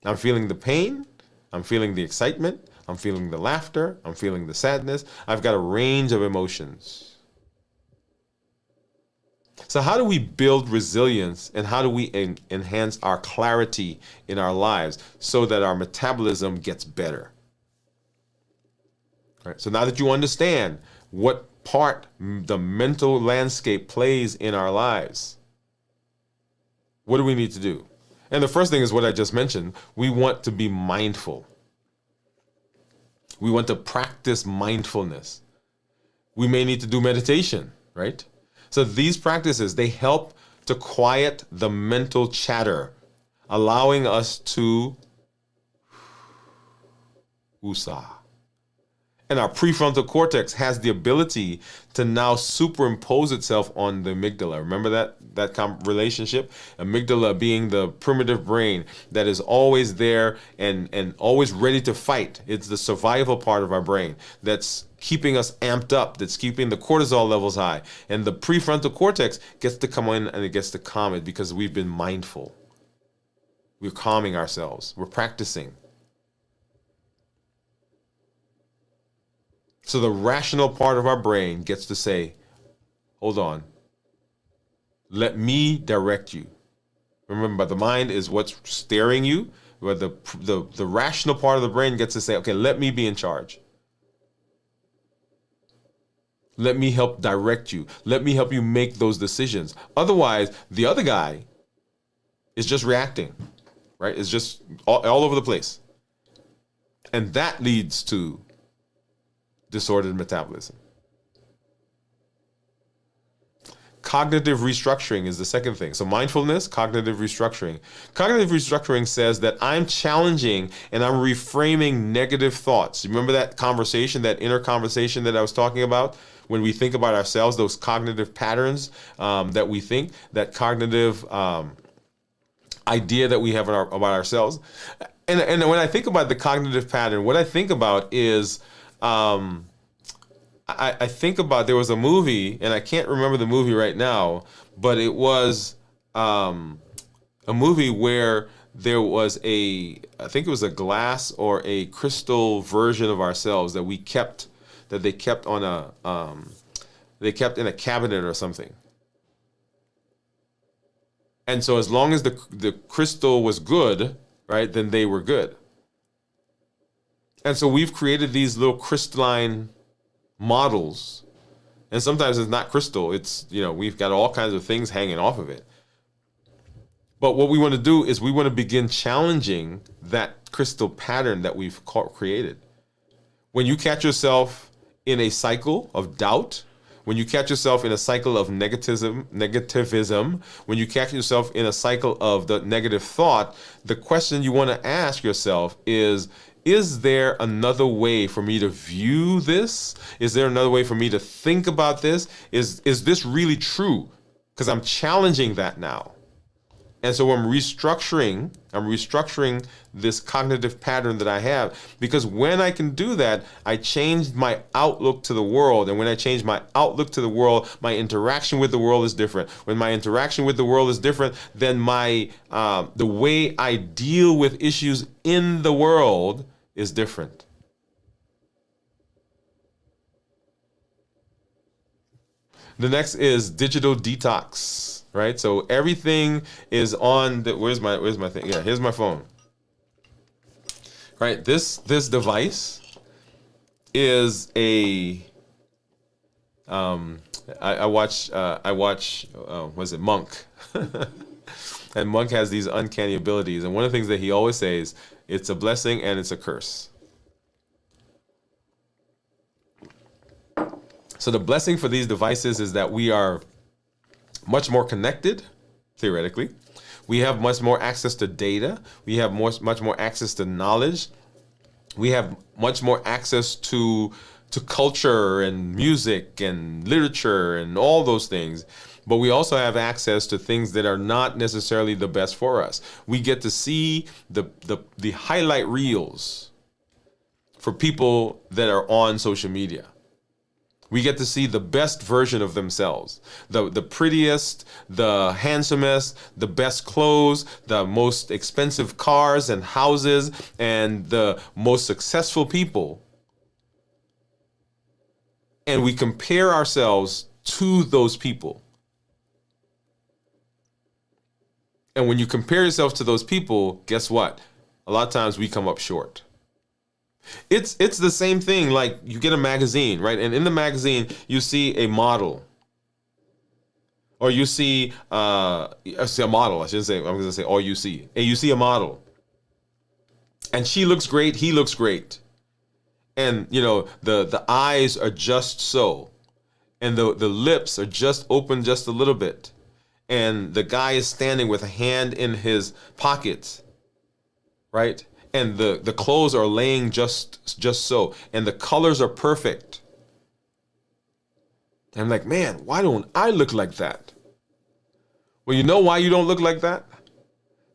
I'm feeling the pain, I'm feeling the excitement, I'm feeling the laughter, I'm feeling the sadness. I've got a range of emotions. So how do we build resilience, and how do we enhance our clarity in our lives so that our metabolism gets better? Right? So now that you understand what part the mental landscape plays in our lives, what do we need to do? And the first thing is what I just mentioned. We want to be mindful. We want to practice mindfulness. We may need to do meditation, right? So these practices, they help to quiet the mental chatter, allowing us to woosah. And our prefrontal cortex has the ability to now superimpose itself on the amygdala. Remember that relationship? Amygdala being the primitive brain that is always there and always ready to fight. It's the survival part of our brain that's keeping us amped up, that's keeping the cortisol levels high. And the prefrontal cortex gets to come in and it gets to calm it because we've been mindful. We're calming ourselves. We're practicing. So the rational part of our brain gets to say, hold on, let me direct you. Remember, the mind is what's steering you, but the rational part of the brain gets to say, okay, let me be in charge. Let me help direct you. Let me help you make those decisions. Otherwise, the other guy is just reacting, right? It's just all over the place. And that leads to disordered metabolism. Cognitive restructuring is the second thing. So mindfulness, cognitive restructuring. Cognitive restructuring says that I'm challenging and I'm reframing negative thoughts. Remember that conversation, that inner conversation that I was talking about? When we think about ourselves, those cognitive patterns that we think, that cognitive idea that we have about ourselves. And when I think about the cognitive pattern, what I think about is I think about, there was a movie, and I can't remember the movie right now, but it was a movie where there was I think it was a glass or a crystal version of ourselves that they kept in a cabinet or something. And so as long as the crystal was good, right, then they were good. And so we've created these little crystalline models. And sometimes it's not crystal. It's, we've got all kinds of things hanging off of it. But what we want to do is we want to begin challenging that crystal pattern that we've created. When you catch yourself in a cycle of doubt, when you catch yourself in a cycle of negativism, when you catch yourself in a cycle of the negative thought, the question you want to ask yourself is there another way for me to view this? Is there another way for me to think about this? Is this really true? Because I'm challenging that now. And so I'm restructuring this cognitive pattern that I have, because when I can do that, I change my outlook to the world. And when I change my outlook to the world, my interaction with the world is different. When my interaction with the world is different, then the way I deal with issues in the world is different. The next is digital detox, right? So everything is on where's my thing? Yeah, here's my phone. Right? This device is I watch was it Monk? And Monk has these uncanny abilities, and one of the things that he always says, it's a blessing and it's a curse. So the blessing for these devices is that we are much more connected, theoretically. We have much more access to data. We have much more access to knowledge. We have much more access to culture and music and literature and all those things. But we also have access to things that are not necessarily the best for us. We get to see the highlight reels for people that are on social media. We get to see the best version of themselves, the prettiest, the handsomest, the best clothes, the most expensive cars and houses, and the most successful people. And we compare ourselves to those people. And when you compare yourself to those people, guess what? A lot of times we come up short. It's the same thing. Like you get a magazine, right? And in the magazine, you see a model, or you see a model. I shouldn't say. I'm going to say all you see. And you see a model, and she looks great. He looks great, and the eyes are just so, and the lips are just open just a little bit, and the guy is standing with a hand in his pocket, right? And the clothes are laying just so, and the colors are perfect. And I'm like, man, why don't I look like that? Well, you know why you don't look like that?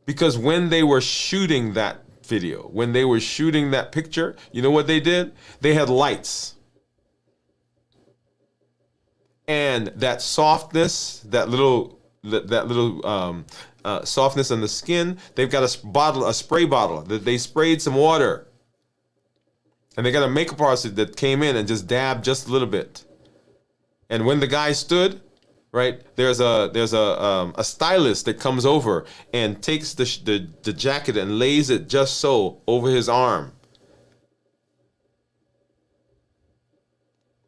Because when they were shooting that video, when they were shooting that picture, you know what they did? They had lights. And that softness, that little softness on the skin, they've got a spray bottle that they sprayed some water. And they got a makeup artist that came in and just dabbed just a little bit. And when the guy stood, right, there's a stylist that comes over and takes the jacket and lays it just so over his arm.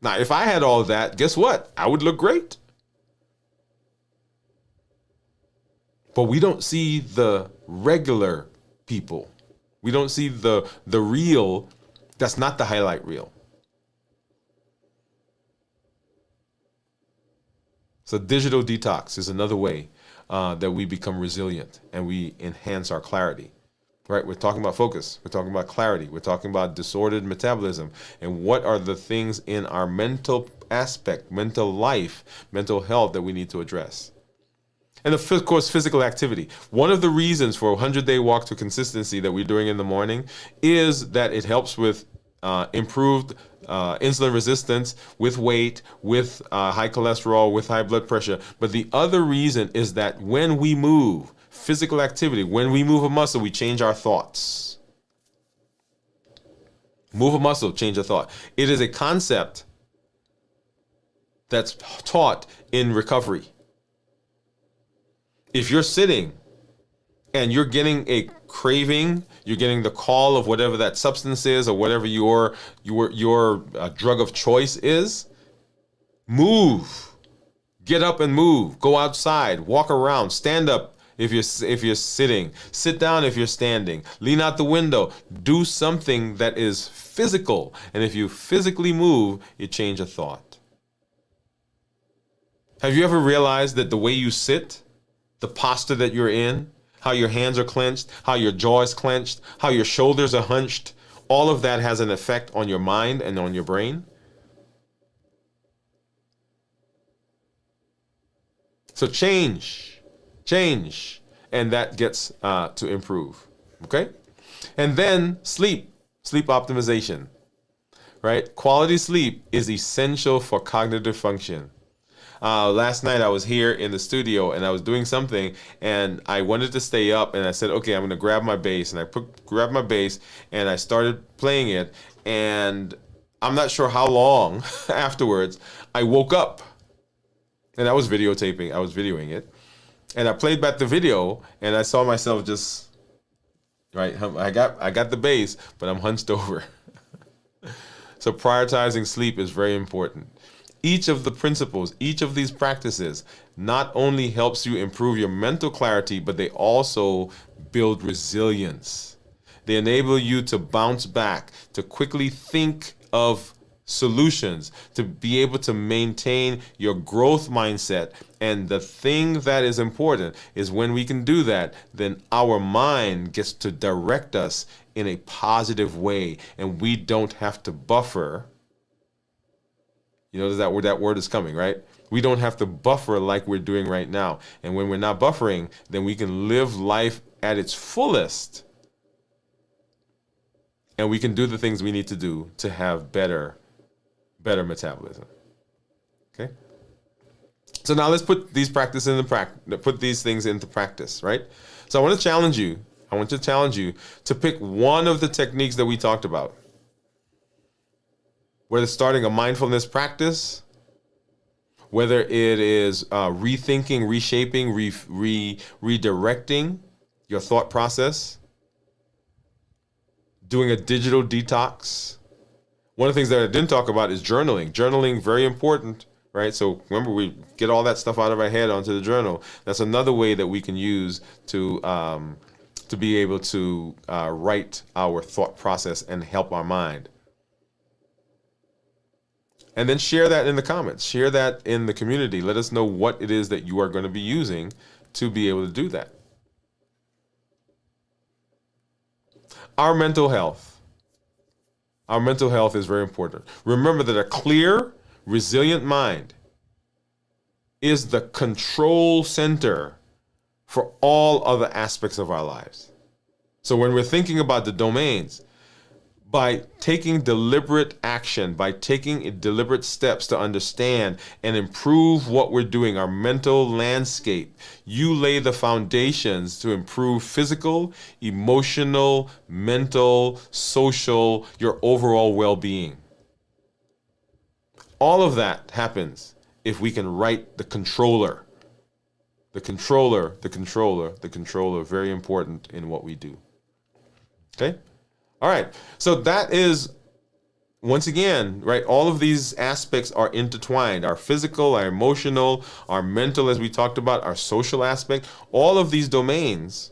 Now, if I had all of that, guess what? I would look great. But we don't see the regular people. We don't see the real. That's not the highlight reel. So digital detox is another way that we become resilient and we enhance our clarity, right? We're talking about focus. We're talking about clarity. We're talking about disordered metabolism. And what are the things in our mental aspect, mental life, mental health that we need to address? And of course, physical activity. One of the reasons for 100-day walk to consistency that we're doing in the morning is that it helps with improved insulin resistance, with weight, with high cholesterol, with high blood pressure. But the other reason is that when we move, physical activity, when we move a muscle, we change our thoughts. Move a muscle, change a thought. It is a concept that's taught in recovery. If you're sitting and you're getting a craving, you're getting the call of whatever that substance is or whatever your drug of choice is, move. Get up and move. Go outside, walk around, stand up if you're sitting, sit down if you're standing, lean out the window, do something that is physical. And if you physically move, you change a thought. Have you ever realized that the way you sit, the posture that you're in, how your hands are clenched, how your jaw is clenched, how your shoulders are hunched, all of that has an effect on your mind and on your brain? So change, and that gets to improve, okay? And then sleep optimization, right? Quality sleep is essential for cognitive function. Last night I was here in the studio and I was doing something and I wanted to stay up and I said, okay, I'm going to grab my bass, and I grabbed my bass and I started playing it, and I'm not sure how long afterwards I woke up, and I was videoing it, and I played back the video and I saw myself just, right, I got the bass, but I'm hunched over. So prioritizing sleep is very important. Each of the principles, each of these practices not only helps you improve your mental clarity, but they also build resilience. They enable you to bounce back, to quickly think of solutions, to be able to maintain your growth mindset. And the thing that is important is when we can do that, then our mind gets to direct us in a positive way, and we don't have to buffer. You notice that word is coming, right? We don't have to buffer like we're doing right now. And when we're not buffering, then we can live life at its fullest. And we can do the things we need to do to have better metabolism. Okay? So now let's put these things into practice, right? So I want to challenge you to pick one of the techniques that we talked about. Whether it's starting a mindfulness practice, whether it is rethinking, reshaping, redirecting your thought process, doing a digital detox. One of the things that I didn't talk about is journaling. Journaling, very important, right? So remember, we get all that stuff out of our head onto the journal. That's another way that we can use to be able to write our thought process and help our mind. And then share that in the comments. Share that in the community. Let us know what it is that you are going to be using to be able to do that. Our mental health. Our mental health is very important. Remember that a clear, resilient mind is the control center for all other aspects of our lives. So when we're thinking about the domains, by taking deliberate action, by taking deliberate steps to understand and improve what we're doing, our mental landscape, you lay the foundations to improve physical, emotional, mental, social, your overall well-being. All of that happens if we can write the controller. The controller, the controller, the controller, very important in what we do. Okay? All right, so that is, once again, right, all of these aspects are intertwined. Our physical, our emotional, our mental, as we talked about, our social aspect, all of these domains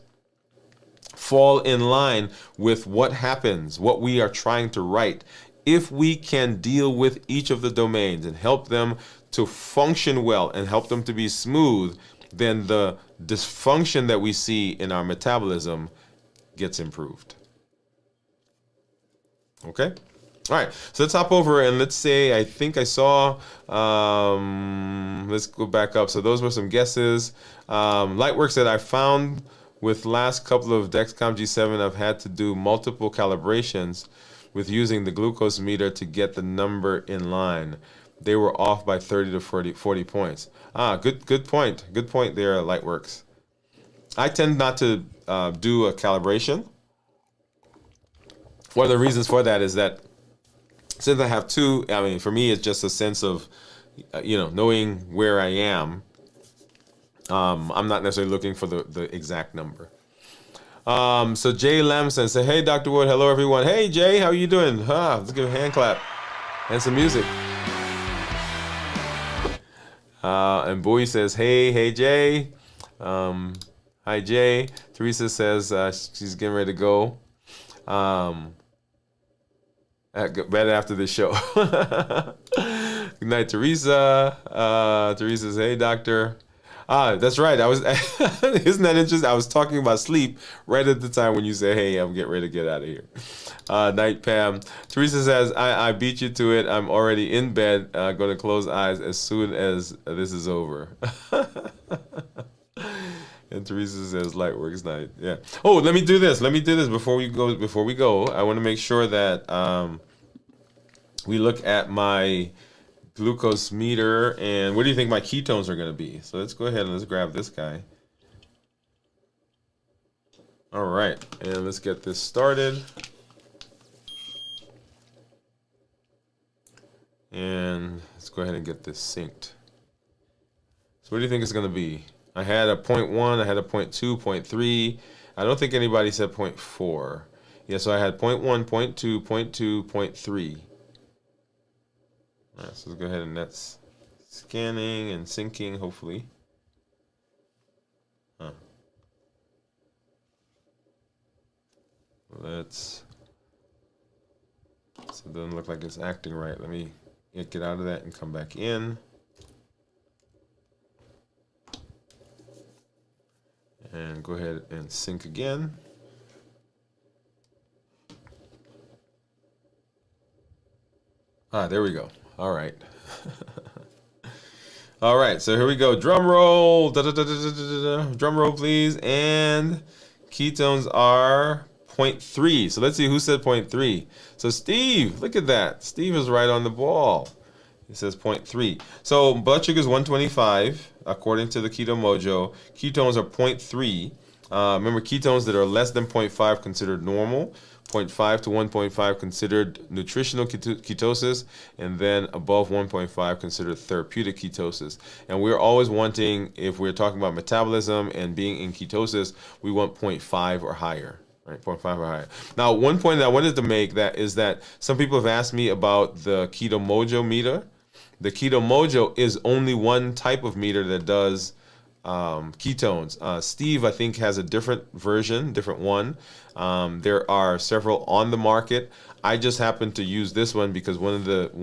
fall in line with what happens, what we are trying to write. If we can deal with each of the domains and help them to function well and help them to be smooth, then the dysfunction that we see in our metabolism gets improved. Okay. All right. So let's hop over and let's say, I think I saw, let's go back up. So those were some guesses. Lightwork said, I found with last couple of Dexcom G7, I've had to do multiple calibrations with using the glucose meter to get the number in line. They were off by 30 to 40 points. Good point. Good point there, Lightworks. I tend not to do a calibration. One of the reasons for that is that since I have two, I mean, for me, it's just a sense of, knowing where I am. I'm not necessarily looking for the exact number. So Jay Lamson said, hey, Dr. Wood, hello, everyone. Hey, Jay, how you doing? Let's give a hand clap and some music. And Bowie says, hey, Jay. Hi, Jay. Teresa says she's getting ready to go. Better after this show. Good night, Teresa. Teresa says, hey, doctor. That's right. I was. Isn't that interesting? I was talking about sleep right at the time when you say, hey, I'm getting ready to get out of here. Night, Pam. Teresa says, I beat you to it. I'm already in bed. Going to close eyes as soon as this is over. And Teresa says, Lightworks night. Yeah. Oh, let me do this. Before we go, I want to make sure that we look at my glucose meter and what do you think my ketones are going to be? So let's go ahead and let's grab this guy. All right. And let's get this started. And let's go ahead and get this synced. So what do you think it's going to be? I had a 0.1, I had a 0.2, 0.3. I don't think anybody said 0.4. Yeah, so I had 0.1, 0.2, 0.2, 0.3. All right, so let's go ahead and that's scanning and syncing, hopefully. So it doesn't look like it's acting right. Let me get out of that and come back in. And go ahead and sync again. There we go. All right. All right, so here we go. Drum roll. Drum roll, please. And ketones are 0.3. So let's see who said 0.3. So Steve, look at that. Steve is right on the ball. He says 0.3. So blood sugar is 125, according to the Keto Mojo. Ketones are 0.3. Remember, ketones that are less than 0.5 considered normal. 0.5 to 1.5 considered nutritional ketosis, and then above 1.5 considered therapeutic ketosis. And we're always wanting, if we're talking about metabolism and being in ketosis, we want 0.5 or higher, Right, 0.5 or higher. Now, one point that I wanted to make that is that some people have asked me about the Keto Mojo meter. The Keto Mojo is only one type of meter that does ketones. Steve, I think, has a different version, different one. There are several on the market. I just happen to use this one because one of the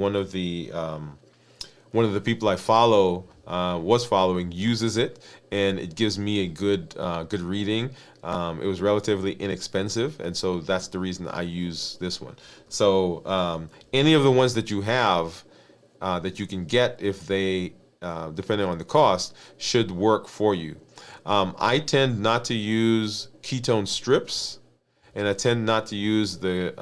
people I follow was following uses it, and it gives me a good reading. It was relatively inexpensive, and so that's the reason I use this one. So any of the ones that you have that you can get, if they depending on the cost, should work for you. I tend not to use ketone strips, and I tend not to use the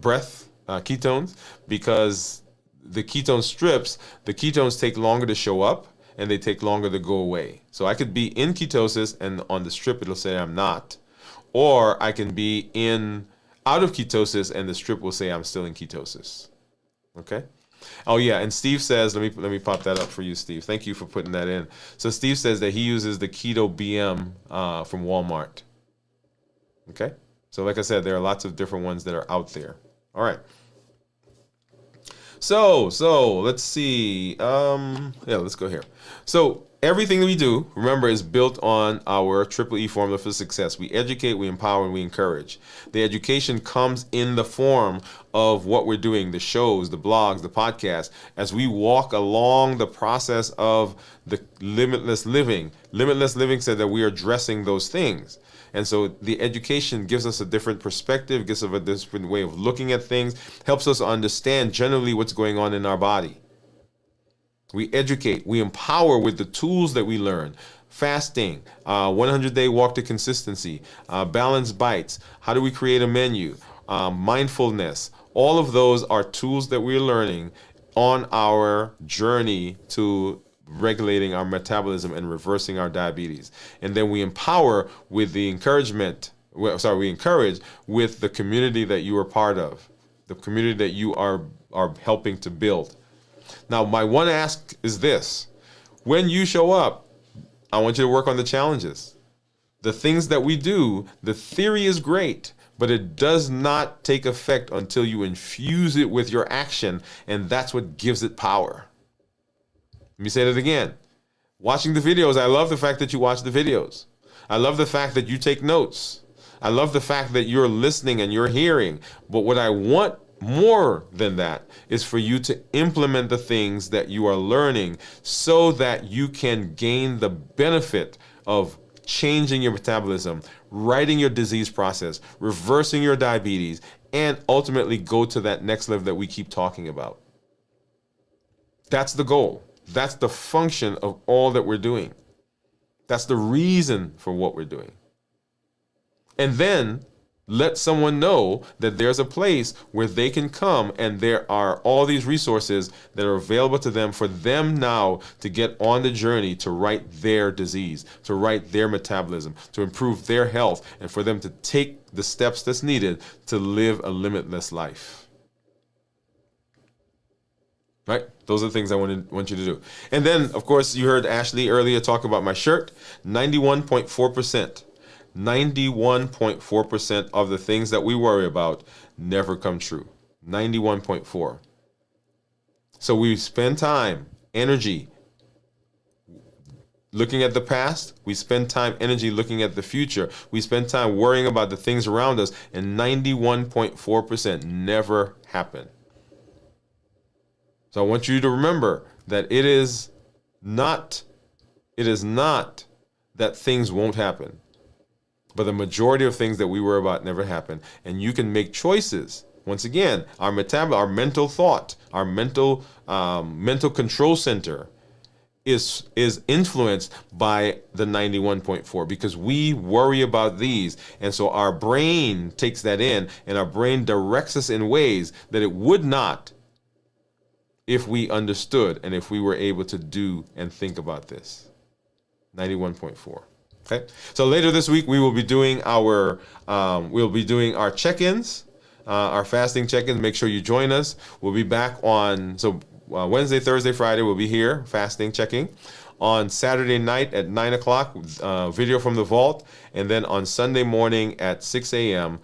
breath ketones, because the ketone strips, the ketones take longer to show up and they take longer to go away. So I could be in ketosis and on the strip it'll say I'm not, or I can be out of ketosis and the strip will say I'm still in ketosis. Okay. Oh yeah, and Steve says, let me pop that up for you, Steve. Thank you for putting that in. So Steve says that he uses the Keto BM from Walmart. Okay. So like I said, there are lots of different ones that are out there. All right. So let's see. Let's go here. So everything that we do, remember, is built on our Triple E formula for success. We educate, we empower, and we encourage. The education comes in the form of what we're doing, the shows, the blogs, the podcasts, as we walk along the process of the limitless living. Limitless living said that we are addressing those things. And so the education gives us a different perspective, gives us a different way of looking at things, helps us understand generally what's going on in our body. We educate, we empower with the tools that we learn. Fasting, 100-day walk to consistency, balanced bites, how do we create a menu, mindfulness. All of those are tools that we're learning on our journey to regulating our metabolism and reversing our diabetes. And then we empower with the encouragement, we encourage with the community that you are part of, the community that you are helping to build. Now, my one ask is this: when you show up, I want you to work on the challenges. The things that we do, the theory is great, but it does not take effect until you infuse it with your action, and that's what gives it power. Let me say that again. Watching the videos, I love the fact that you watch the videos. I love the fact that you take notes. I love the fact that you're listening and you're hearing. But what I want more than that is for you to implement the things that you are learning so that you can gain the benefit of changing your metabolism, righting your disease process, reversing your diabetes, and ultimately go to that next level that we keep talking about. That's the goal. That's the function of all that we're doing. That's the reason for what we're doing. And then let someone know that there's a place where they can come and there are all these resources that are available to them for them now to get on the journey to right their disease, to right their metabolism, to improve their health, and for them to take the steps that's needed to live a limitless life. Right? Those are the things I want you to do. And then, of course, you heard Ashley earlier talk about my shirt. 91.4%. 91.4% of the things that we worry about never come true. 91.4. So we spend time, energy, looking at the past. We spend time, energy looking at the future. We spend time worrying about the things around us, and 91.4% never happen. So I want you to remember that it is not that things won't happen, but the majority of things that we worry about never happen. And you can make choices. Once again, our mental thought, our mental control center is influenced by the 91.4, because we worry about these. And so our brain takes that in, and our brain directs us in ways that it would not if we understood and if we were able to do and think about this. 91.4. Okay. So later this week we will be doing our check-ins, our fasting check-ins. Make sure you join us. We'll be back on Wednesday, Thursday, Friday. We'll be here fasting checking. on Saturday night at 9 o'clock, video from the vault, and then on Sunday morning at 6 a.m.,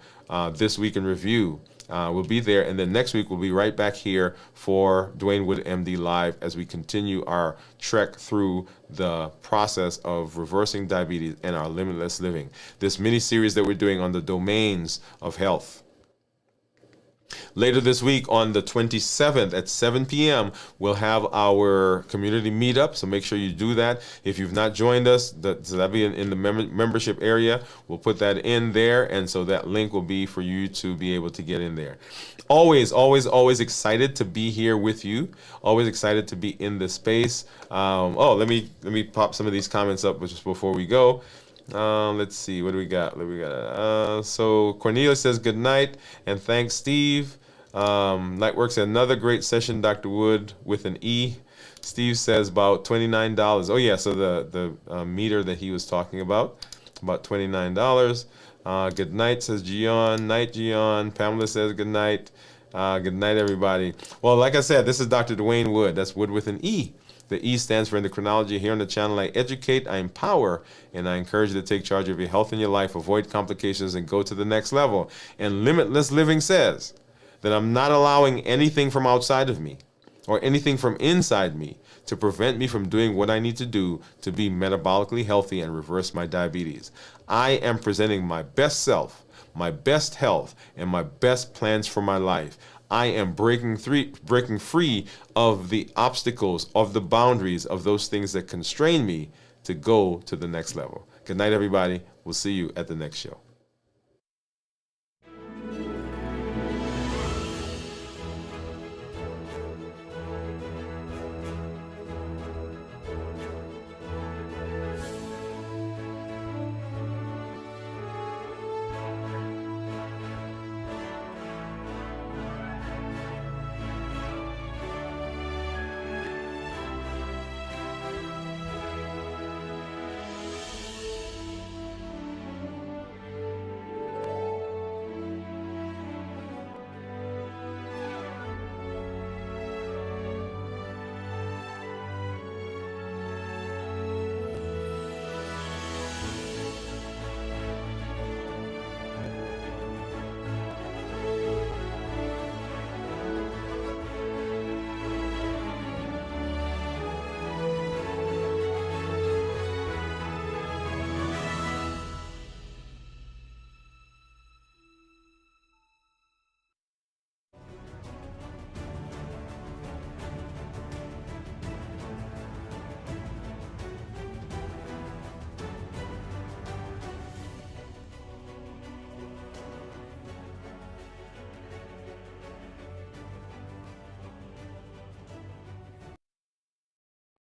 This Week in Review. We'll be there, and then next week we'll be right back here for Dwain Woode MD Live as we continue our trek through the process of reversing diabetes and our limitless living. This mini-series that we're doing on the domains of health. Later this week on the 27th at 7 p.m., we'll have our community meetup, so make sure you do that. If you've not joined us, so that'll be in the membership area. We'll put that in there, and so that link will be for you to be able to get in there. Always, always, always excited to be here with you. Always excited to be in this space. Let me pop some of these comments up just before we go. Let's see, what do we got? So Cornelia says good night and thanks, Steve. Lightworks said another great session, Dr. Woode, with an E. Steve says about $29. Oh yeah, so the meter that he was talking about $29. Good night, says Gian. Night, Gian. Pamela says good night. Good night, everybody. Well, like I said, this is Dr. Dwain Woode. That's Woode with an E. The E stands for endocrinology. Here on the channel, I educate, I empower, and I encourage you to take charge of your health and your life, avoid complications, and go to the next level. And limitless living says that I'm not allowing anything from outside of me or anything from inside me to prevent me from doing what I need to do to be metabolically healthy and reverse my diabetes. I am presenting my best self, my best health, and my best plans for my life. I am breaking free of the obstacles, of the boundaries, of those things that constrain me to go to the next level. Good night, everybody. We'll see you at the next show.